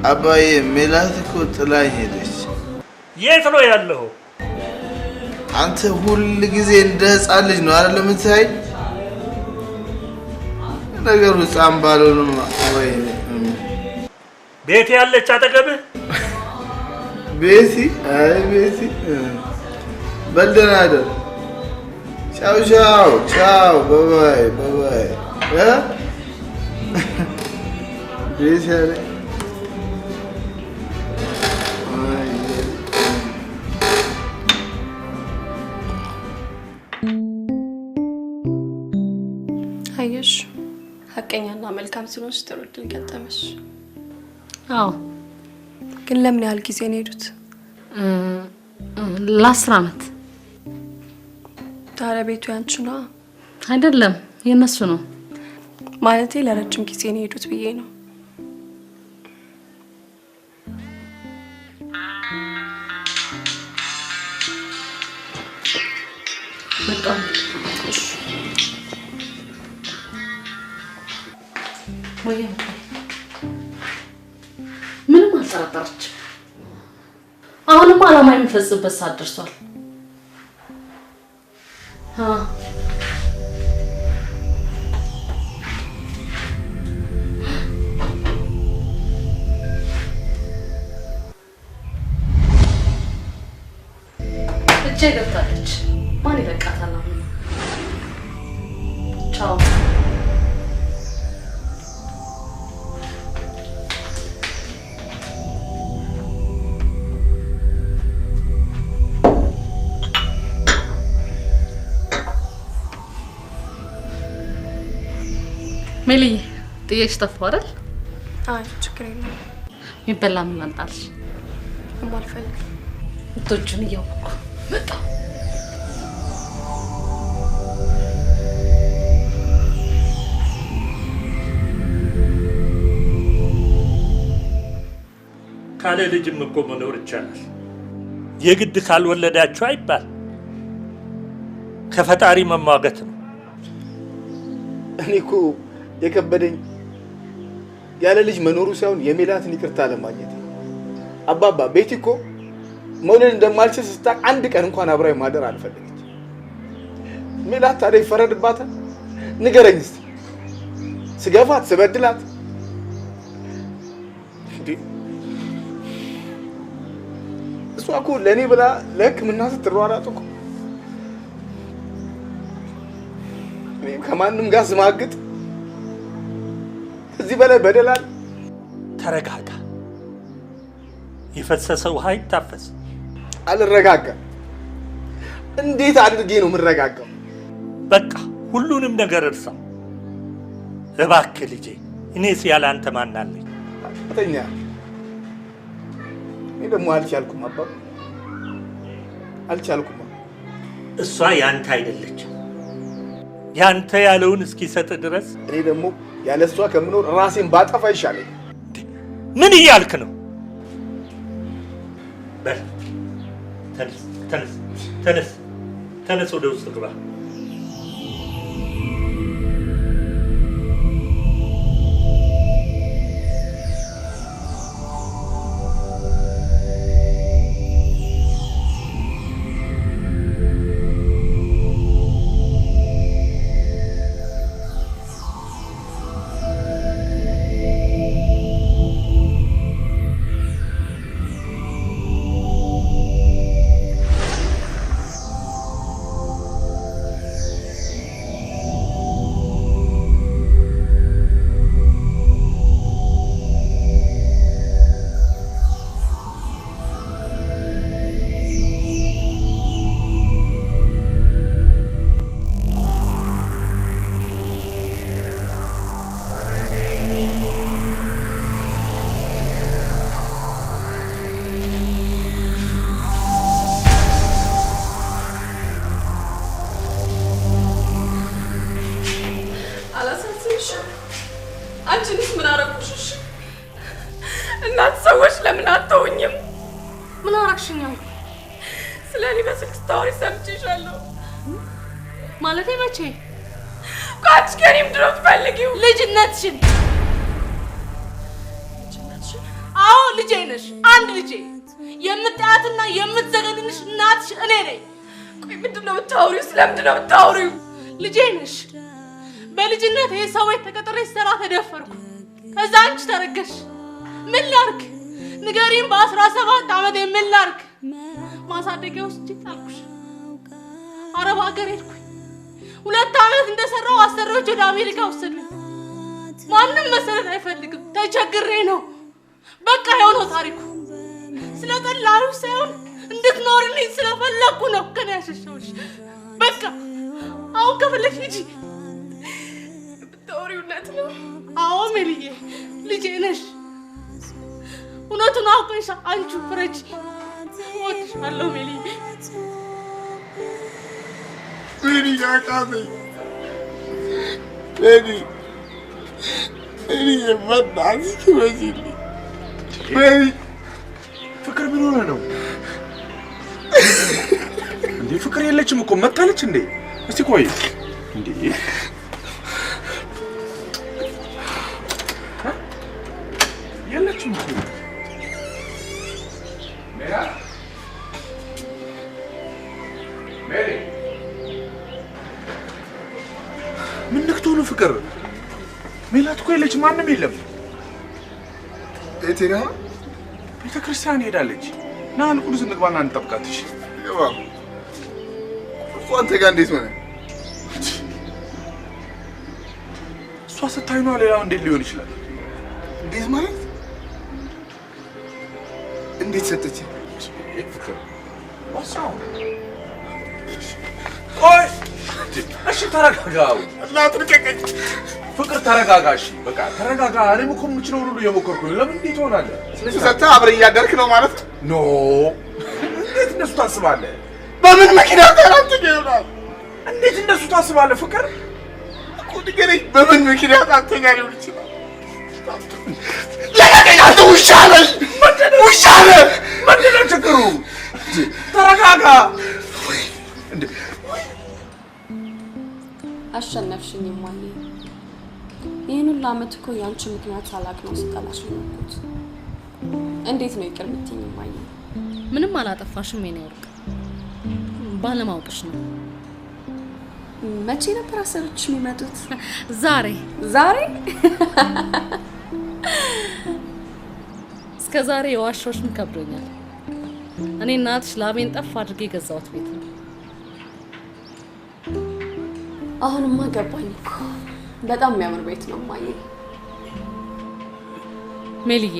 አባዬ ሜላት እኮ ጥላኝ ሄደች። የት ነው ያለው? አንተ ሁል ጊዜ እንደ ህፃን ልጅ ነው አይደል የምታይ? ነገሩ ህፃን ባልሆንም ወይ ቤት ያለች አጠገብህ? ቤቲ? አይ ቤቲ በል ደህና እደር። ቻው ቻው ቻው ባባይ ባባይ ቤቲ ያለ አየሽ ሀቀኛና መልካም ስለሆንሽ ጥሩ እድል ገጠመሽ። አዎ ግን ለምን ያህል ጊዜ ነው የሄዱት? ለ10 ዓመት። ታዲያ ቤቱ ያንቺ ነው? አይደለም የነሱ ነው። ማለቴ ለረጅም ጊዜ ነው የሄዱት ብዬ ነው። በጣም ምንም አልጠረጠረች። አሁንም ዓላማ የሚፈጽምበት ሰዓት ደርሷል። እጄ ገብታለች። ማን ይለቃታል? ቻው። ሜሊ ጥዬሽ ጠፋሁ አይደል? አይ ችግር የለም። የሚበላ ምን ላምጣልሽ? አልፈልግም። እቶቹን እያወኩ መጣሁ። ካለ ልጅም እኮ መኖር ይቻላል። የግድ ካልወለዳችሁ አይባል። ከፈጣሪ መሟገት ነው። እኔ እኮ የከበደኝ ያለ ልጅ መኖሩ ሳይሆን የሜላትን ይቅርታ ለማግኘት። አባባ ቤቲ እኮ መውለድ እንደማልችል ስታውቅ አንድ ቀን እንኳን አብራኝ ማደር አልፈለገች። ሜላት ታዲያ ይፈረድባታል? ንገረኝ እስቲ። ስገፋት ስበድላት እሷ እኮ ለእኔ ብላ ለሕክምና ስትሯሯጥ እኮ እኔም ከማንም ጋር ስማግጥ ከዚህ በላይ በደላል። ተረጋጋ። የፈሰሰ ውሃ ይታፈስ። አልረጋጋም። እንዴት አድርጌ ነው የምረጋጋው? በቃ ሁሉንም ነገር እርሳው። እባክህ ልጄ፣ እኔስ ያለ አንተ ማን አለኝ? ተኛ። እኔ ደግሞ አልቻልኩም አባባ፣ አልቻልኩም። እሷ ያንተ አይደለችም። ያንተ ያለውን እስኪሰጥ ድረስ እኔ ደግሞ ያለ እሷ ከምኖር ራሴን ባጠፋ ይሻለኝ። ምን እያልክ ነው? በል ተነስ፣ ተነስ፣ ተነስ፣ ተነስ፣ ወደ ውስጥ ግባ። አንቺንስ ምን አረኩሽ? እናንተ ሰዎች ለምን አትተውኝም? ምን አረክሽኝ? ስለኔ በስልክ ስታወሪ ሰምቼሻለሁ። ማለቴ መቼ? አንቺ ከእኔ ምንድን ነው የምትፈልጊው? ልጅነትሽን። አዎ ልጄ ነሽ፣ አንድ ልጄ። የምታያትና የምትዘገንንሽ እናትሽ እኔ ነኝ። ቆይ ምንድን ነው የምታወሪው? ስለምንድን ነው የምታወሪው? ልጄ ነሽ። በልጅነት የሰው ቤት ተቀጥሬ ስራ ተደፈርኩ። ከዛ አንቺ ተረገሽ። ምን ላድርግ ንገሪኝ። በ17 ዓመቴ ምን ላድርግ? ማሳደጊያ ውስጥ ጣልኩሽ። አረብ ሀገር ሄድኩኝ። 2 ዓመት እንደሰራው አሰሪዎች ወደ አሜሪካ ወሰዱኝ። ማንም መሰረት አይፈልግም። ተቸግሬ ነው። በቃ ይኸው ነው ታሪኩ። ስለጠላሁሽ ሳይሆን እንድትኖርልኝ ስለፈለኩ ነው ከኔ ያሸሸሁሽ። በቃ አሁን ከፈለግሽ ሂጂ። ብታወሪው እውነት ነው? አዎ ሜልዬ ልጄ ነሽ። እውነቱን አውቀሽ አንቺ ፍረጂ። እወድሻለሁ ሜልዬ። ሜሊ ያቃተኝ ሜሊ የመጣች ትመስልኝ። ሜሊ ፍቅር ምን ሆነ ነው እንዴ? ፍቅር የለችም እኮ መጣለች እንዴ? እስቲ ቆይ እንዴ የለችም እኮ ሜላ ሜሊ ምን ነክቶ ነው ፍቅር? ሜላት እኮ የለችም፣ ማንም የለም። እቴና ቤተ ክርስቲያን ሄዳለች። ና አልቁልስ እንግባና እንጠብቃትሽ። ይዋ እኮ አንተ ጋር እንዴት ሆነ? እሷ ስታይ ነው። ሌላው እንዴት ሊሆን ይችላል? እንዴት ማለት? እንዴት ሰጠች? ፍቅር ዋሳው ቆይ እሺ ተረጋጋው። እናት ልቀቀኝ። ፍቅር ተረጋጋሽ። በቃ ተረጋጋ። እኔም እኮ የምችለው ሁሉ እየሞከርኩ ነው። ለምን እንዴት ሆናለህ? ስለዚህ ሰጥተህ አብረን እያደርክ ነው ማለት ነው? ኖ እንዴት እንደሱ ታስባለህ? በምን ምክንያት ተራንተህ ይሆናል? እንዴት እንደሱ ታስባለህ? ፍቅር እኮ ንገረኝ፣ በምን ምክንያት አንተ ጋር ሊሆን ይችላል? ለቀቀኝ! አንተ ውሻ ነህ! ውሻ ነህ! ምንድን ነው ችግሩ? ተረጋጋ። አሸነፍሽኝ እማዬ። ይህን ሁሉ ዓመት እኮ ያንቺ ምክንያት ሳላቅ ነው ስጠላሽ የኖርኩት። እንዴት ነው ይቅር የምትይኝ እማዬ? ምንም አላጠፋሽም የኔ ወርቅ፣ ባለማወቅሽ ነው። መቼ ነበር አሰሮች የሚመጡት? ዛሬ ዛሬ? እስከ ዛሬ የዋሻዎሽን ከብዶኛል። እኔ እናትሽ ላቤን ጠፍ አድርጌ የገዛሁት ቤት ነው። አሁንማ ገባኝ እኮ። በጣም የሚያምር ቤት ነው እማዬ። ሜልዬ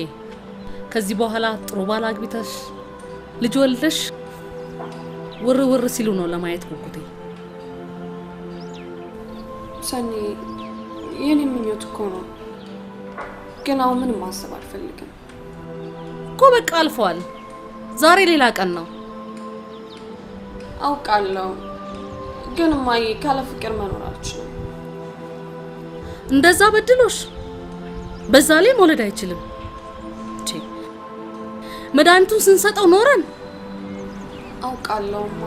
ከዚህ በኋላ ጥሩ ባል አግብተሽ ልጅ ወልደሽ ውር ውር ሲሉ ነው ለማየት ጉጉቴ። ሰኔ የኔ ምኞት እኮ ነው። ግን አሁን ምንም ማሰብ አልፈልግም እኮ በቃ አልፏል። ዛሬ ሌላ ቀን ነው። አውቃለሁ፣ ግን ማይ ካለ ፍቅር መኖር አልችልም። እንደዛ በድሎሽ በዛ ላይ መውለድ አይችልም። መድኃኒቱን ስንሰጠው ኖረን አውቃለሁማ።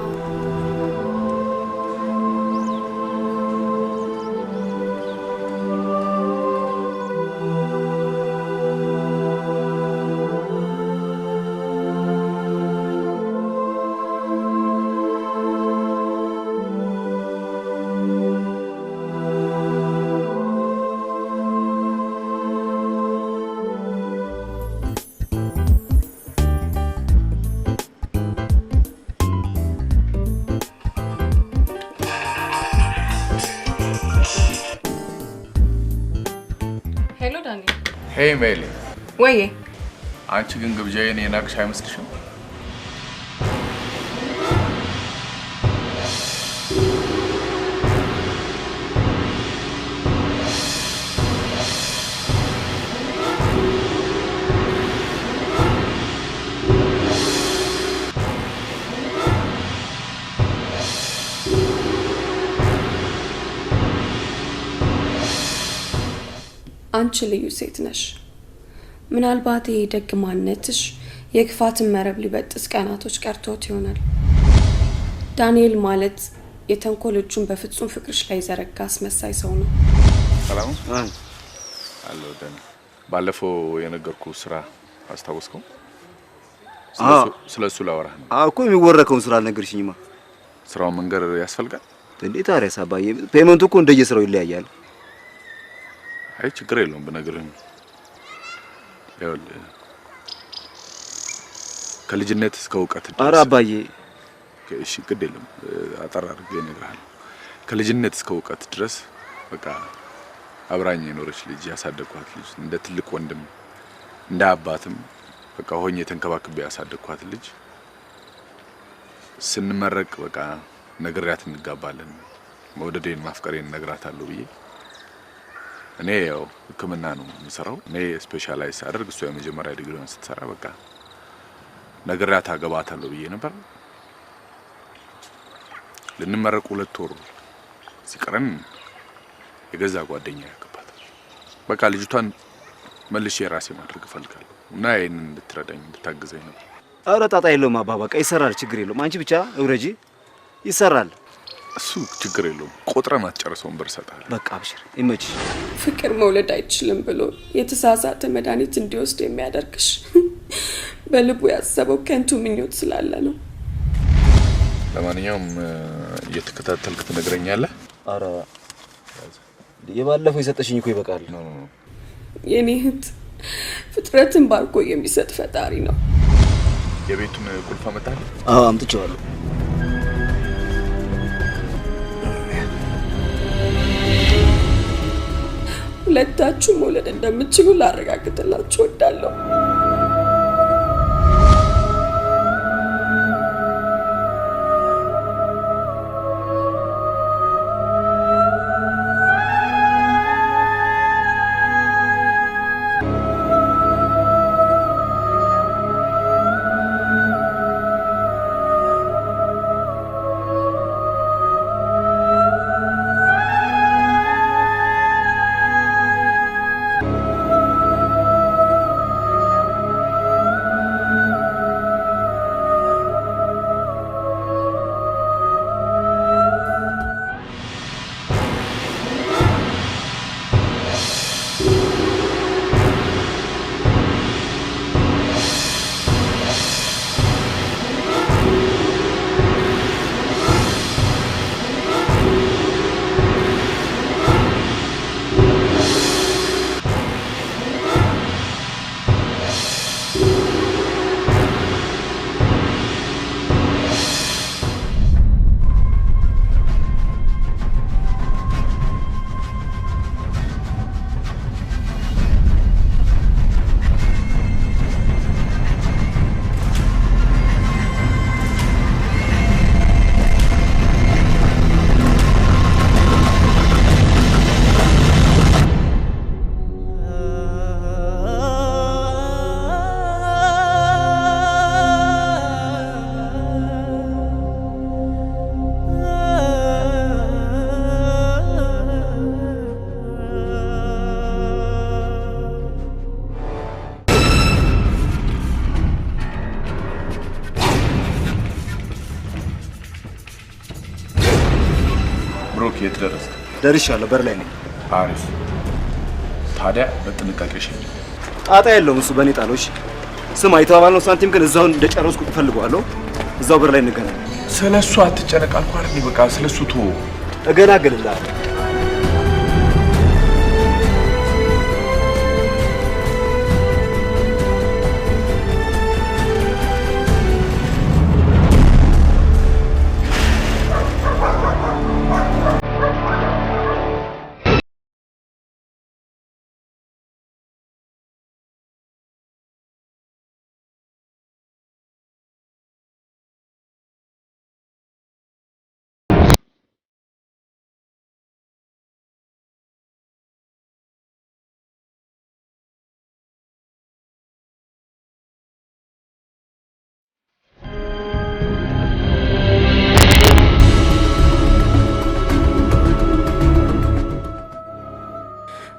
ሄሎ ዳኒ። ሄይ ሜሊ። ወይ አንቺ ግን ግብዣዬን የናቅሽ አይመስልሽም? አንቺ ልዩ ሴት ነሽ። ምናልባት ይሄ ደግ ማንነትሽ የክፋትን መረብ ሊበጥስ ቀናቶች ቀርቶት ይሆናል። ዳንኤል ማለት የተንኮል እጁን በፍጹም ፍቅርሽ ላይ ዘረጋ አስመሳይ ሰው ነው። ሰላም አሎ ዳኒ። ባለፈው የነገርኩ ስራ አስታወስከው? ስለሱ ላወራህ ነው። እኮ የሚወረከውን ስራ አልነገርሽኝማ። ስራውን መንገር ያስፈልጋል እንዴ? ታዲያ ሳባዬ ፔመንቱ እኮ እንደየስራው ይለያያል። አይ ችግር የለውም ብነግርህ። ይኸውልህ ከልጅነት እስከ እውቀት ድረስ። ኧረ አባዬ እሺ ግድ የለም አጠር አድርጌ እነግርሃለሁ። ከልጅነት እስከ እውቀት ድረስ በቃ አብራኝ የኖረች ልጅ፣ ያሳደግኳት ልጅ፣ እንደ ትልቅ ወንድም እንደ አባትም በቃ ሆኜ ተንከባክቤ ያሳደግኳት ልጅ ስንመረቅ በቃ ነግሬያት እንጋባለን፣ መውደዴን ማፍቀሬን እነግራታለሁ ብዬ እኔ ያው ሕክምና ነው የምሰራው። እኔ ስፔሻላይዝ አድርግ እሷ የመጀመሪያ ዲግሪዋን ስትሰራ በቃ ነግሬያት አገባታለሁ ብዬ ነበር። ልንመረቅ 2 ወር ሲቀረን የገዛ ጓደኛ ያገባት። በቃ ልጅቷን መልሼ ራሴ ማድረግ እፈልጋለሁ እና ይሄንን እንድትረዳኝ እንድታግዘኝ ነው። ኧረ ጣጣ የለውም አባ፣ በቃ ይሰራል፣ ችግር የለውም። አንቺ ብቻ እውረጂ፣ ይሰራል። እሱ ችግር የለውም። ቆጥረን አትጨርሰውን ብር እሰጥሃለሁ። በቃ አብሽር፣ ይመችሽ። ፍቅር መውለድ አይችልም ብሎ የተሳሳተ መድኃኒት እንዲወስድ የሚያደርግሽ በልቡ ያሰበው ከንቱ ምኞት ስላለ ነው። ለማንኛውም እየተከታተልክ ትነግረኛለህ? ኧረ የባለፈው የሰጠሽኝ እኮ ይበቃል። የኔ እህት ፍጥረትን ባርኮ የሚሰጥ ፈጣሪ ነው። የቤቱን ቁልፍ አመጣለህ? አዎ አምጥቼዋለሁ። ሁለታችሁ መውለድ እንደምትችሉ ላረጋግጥላችሁ እወዳለሁ። የት ደረስክ? ደርሻለሁ፣ በር ላይ ነኝ። አሪፍ። ታዲያ በጥንቃቄ ሸኝ። ጣጣ የለውም እሱ በእኔ ጣሎሽ። ስማ የተባባልነው ሳንቲም ግን እዛው እንደጨረስኩ እፈልገዋለሁ። እዛው በር ላይ እንገናኝ። ስለሱ አትጨነቅ አልኩህ አይደል? በቃ ስለሱ ተወው። እገላገልልሃለሁ።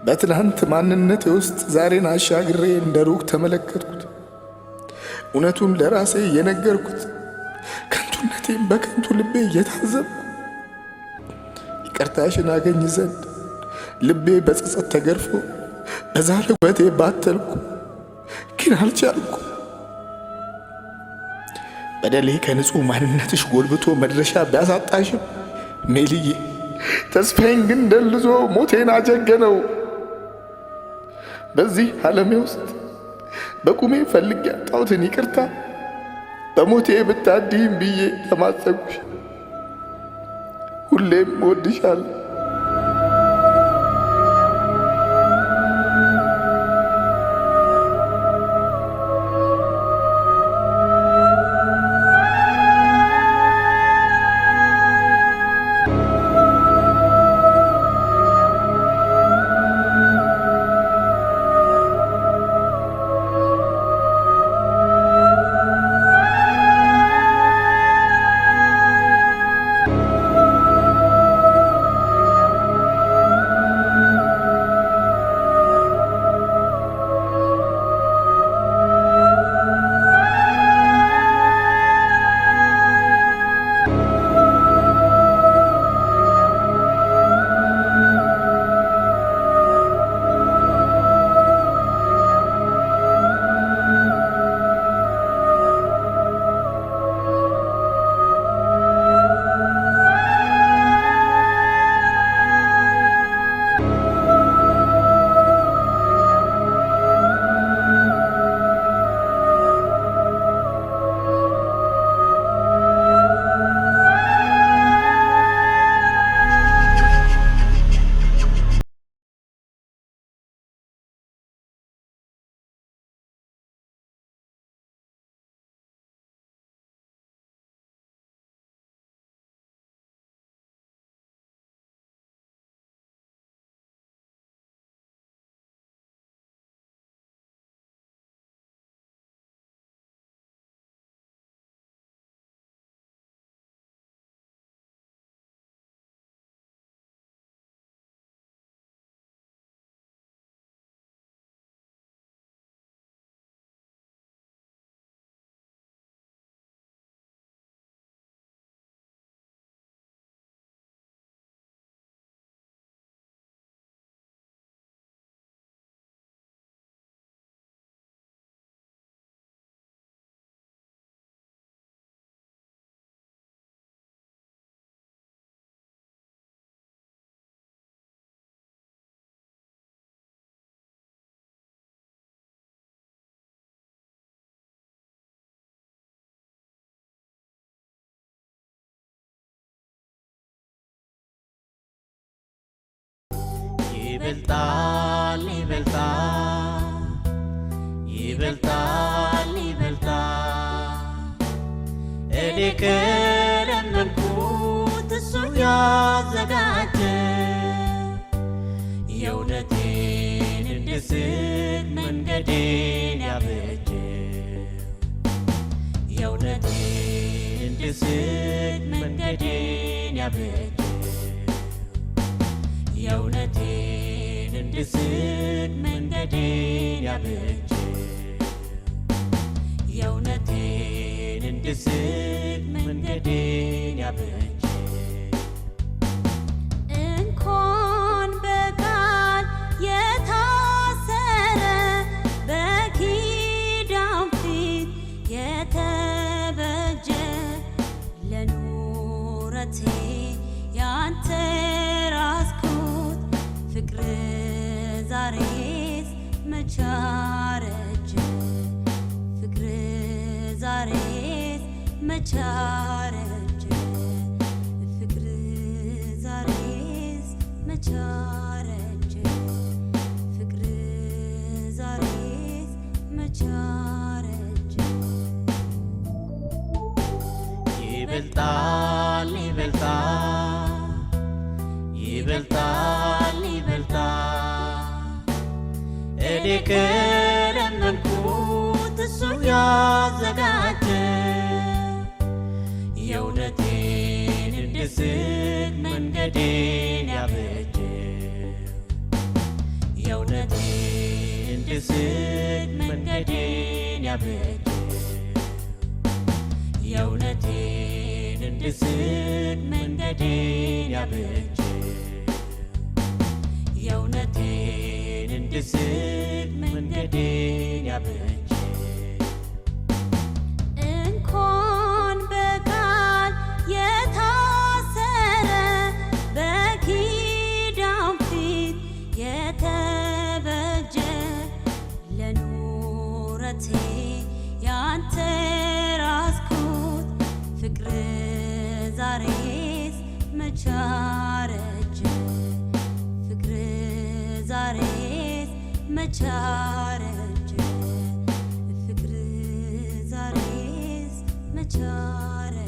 በትናንት ማንነቴ ውስጥ ዛሬን አሻግሬ እንደሩቅ ተመለከትኩት። እውነቱን ለራሴ የነገርኩት፣ ከንቱነቴን በከንቱ ልቤ እየታዘብኩ ይቅርታሽን አገኝ ዘንድ ልቤ በጸጸት ተገርፎ በዛሬ ውበቴ ባተልኩ፣ ግን አልቻልኩ። በደሌ ከንጹህ ማንነትሽ ጎልብቶ መድረሻ ቢያሳጣሽም ሜልዬ ተስፋዬን ግን ደልዞ ሞቴን አጀገነው። በዚህ ዓለሜ ውስጥ በቁሜ ፈልጌ ያጣሁትን ይቅርታ በሞቴ ብታድይም ብዬ ተማጸንኩሽ። ሁሌም እወድሻለሁ። ይበልጣል ይበልጣል ይበልጣል ይበልጣል እኔ ከለመንኩት እሱ ያዘጋጀ የእውነቴን እንድስት መንገዴን ያበጀ የእውነቴን እንድስት መንገዴን ያበጀ የእውነቴን እንድስት መንገዴን ያበጀ የእውነቴን እንድስት መንገዴን ያበጀ መቻረጀ ፍቅር ዛሬስ መቻረጀ ፍቅር ዛሬስ መቻረጀ ይበልጣል ይበልጣል እኔ ከለመንኩት እሱ ያዘጋጀ የእውነቴን እንድስቅ መንገዴን ያበጀ የእውነቴን እንድስቅ መንገዴን ያበጀ የእውነቴን እንድስቅ መንገዴን ያበጀ የእውነቴን እንድስቅ መንገዴን ያበጀ እንኳን በቃል የታሰረ በኪዳን ፊት የተበጀ ለኑረቴ ያንተ ራስኩት ፍቅር ዛሬስ መቻረጀ ፍቅር ዛሬስ መቻረጀ ፍቅር ዛሬስ መቻረጀ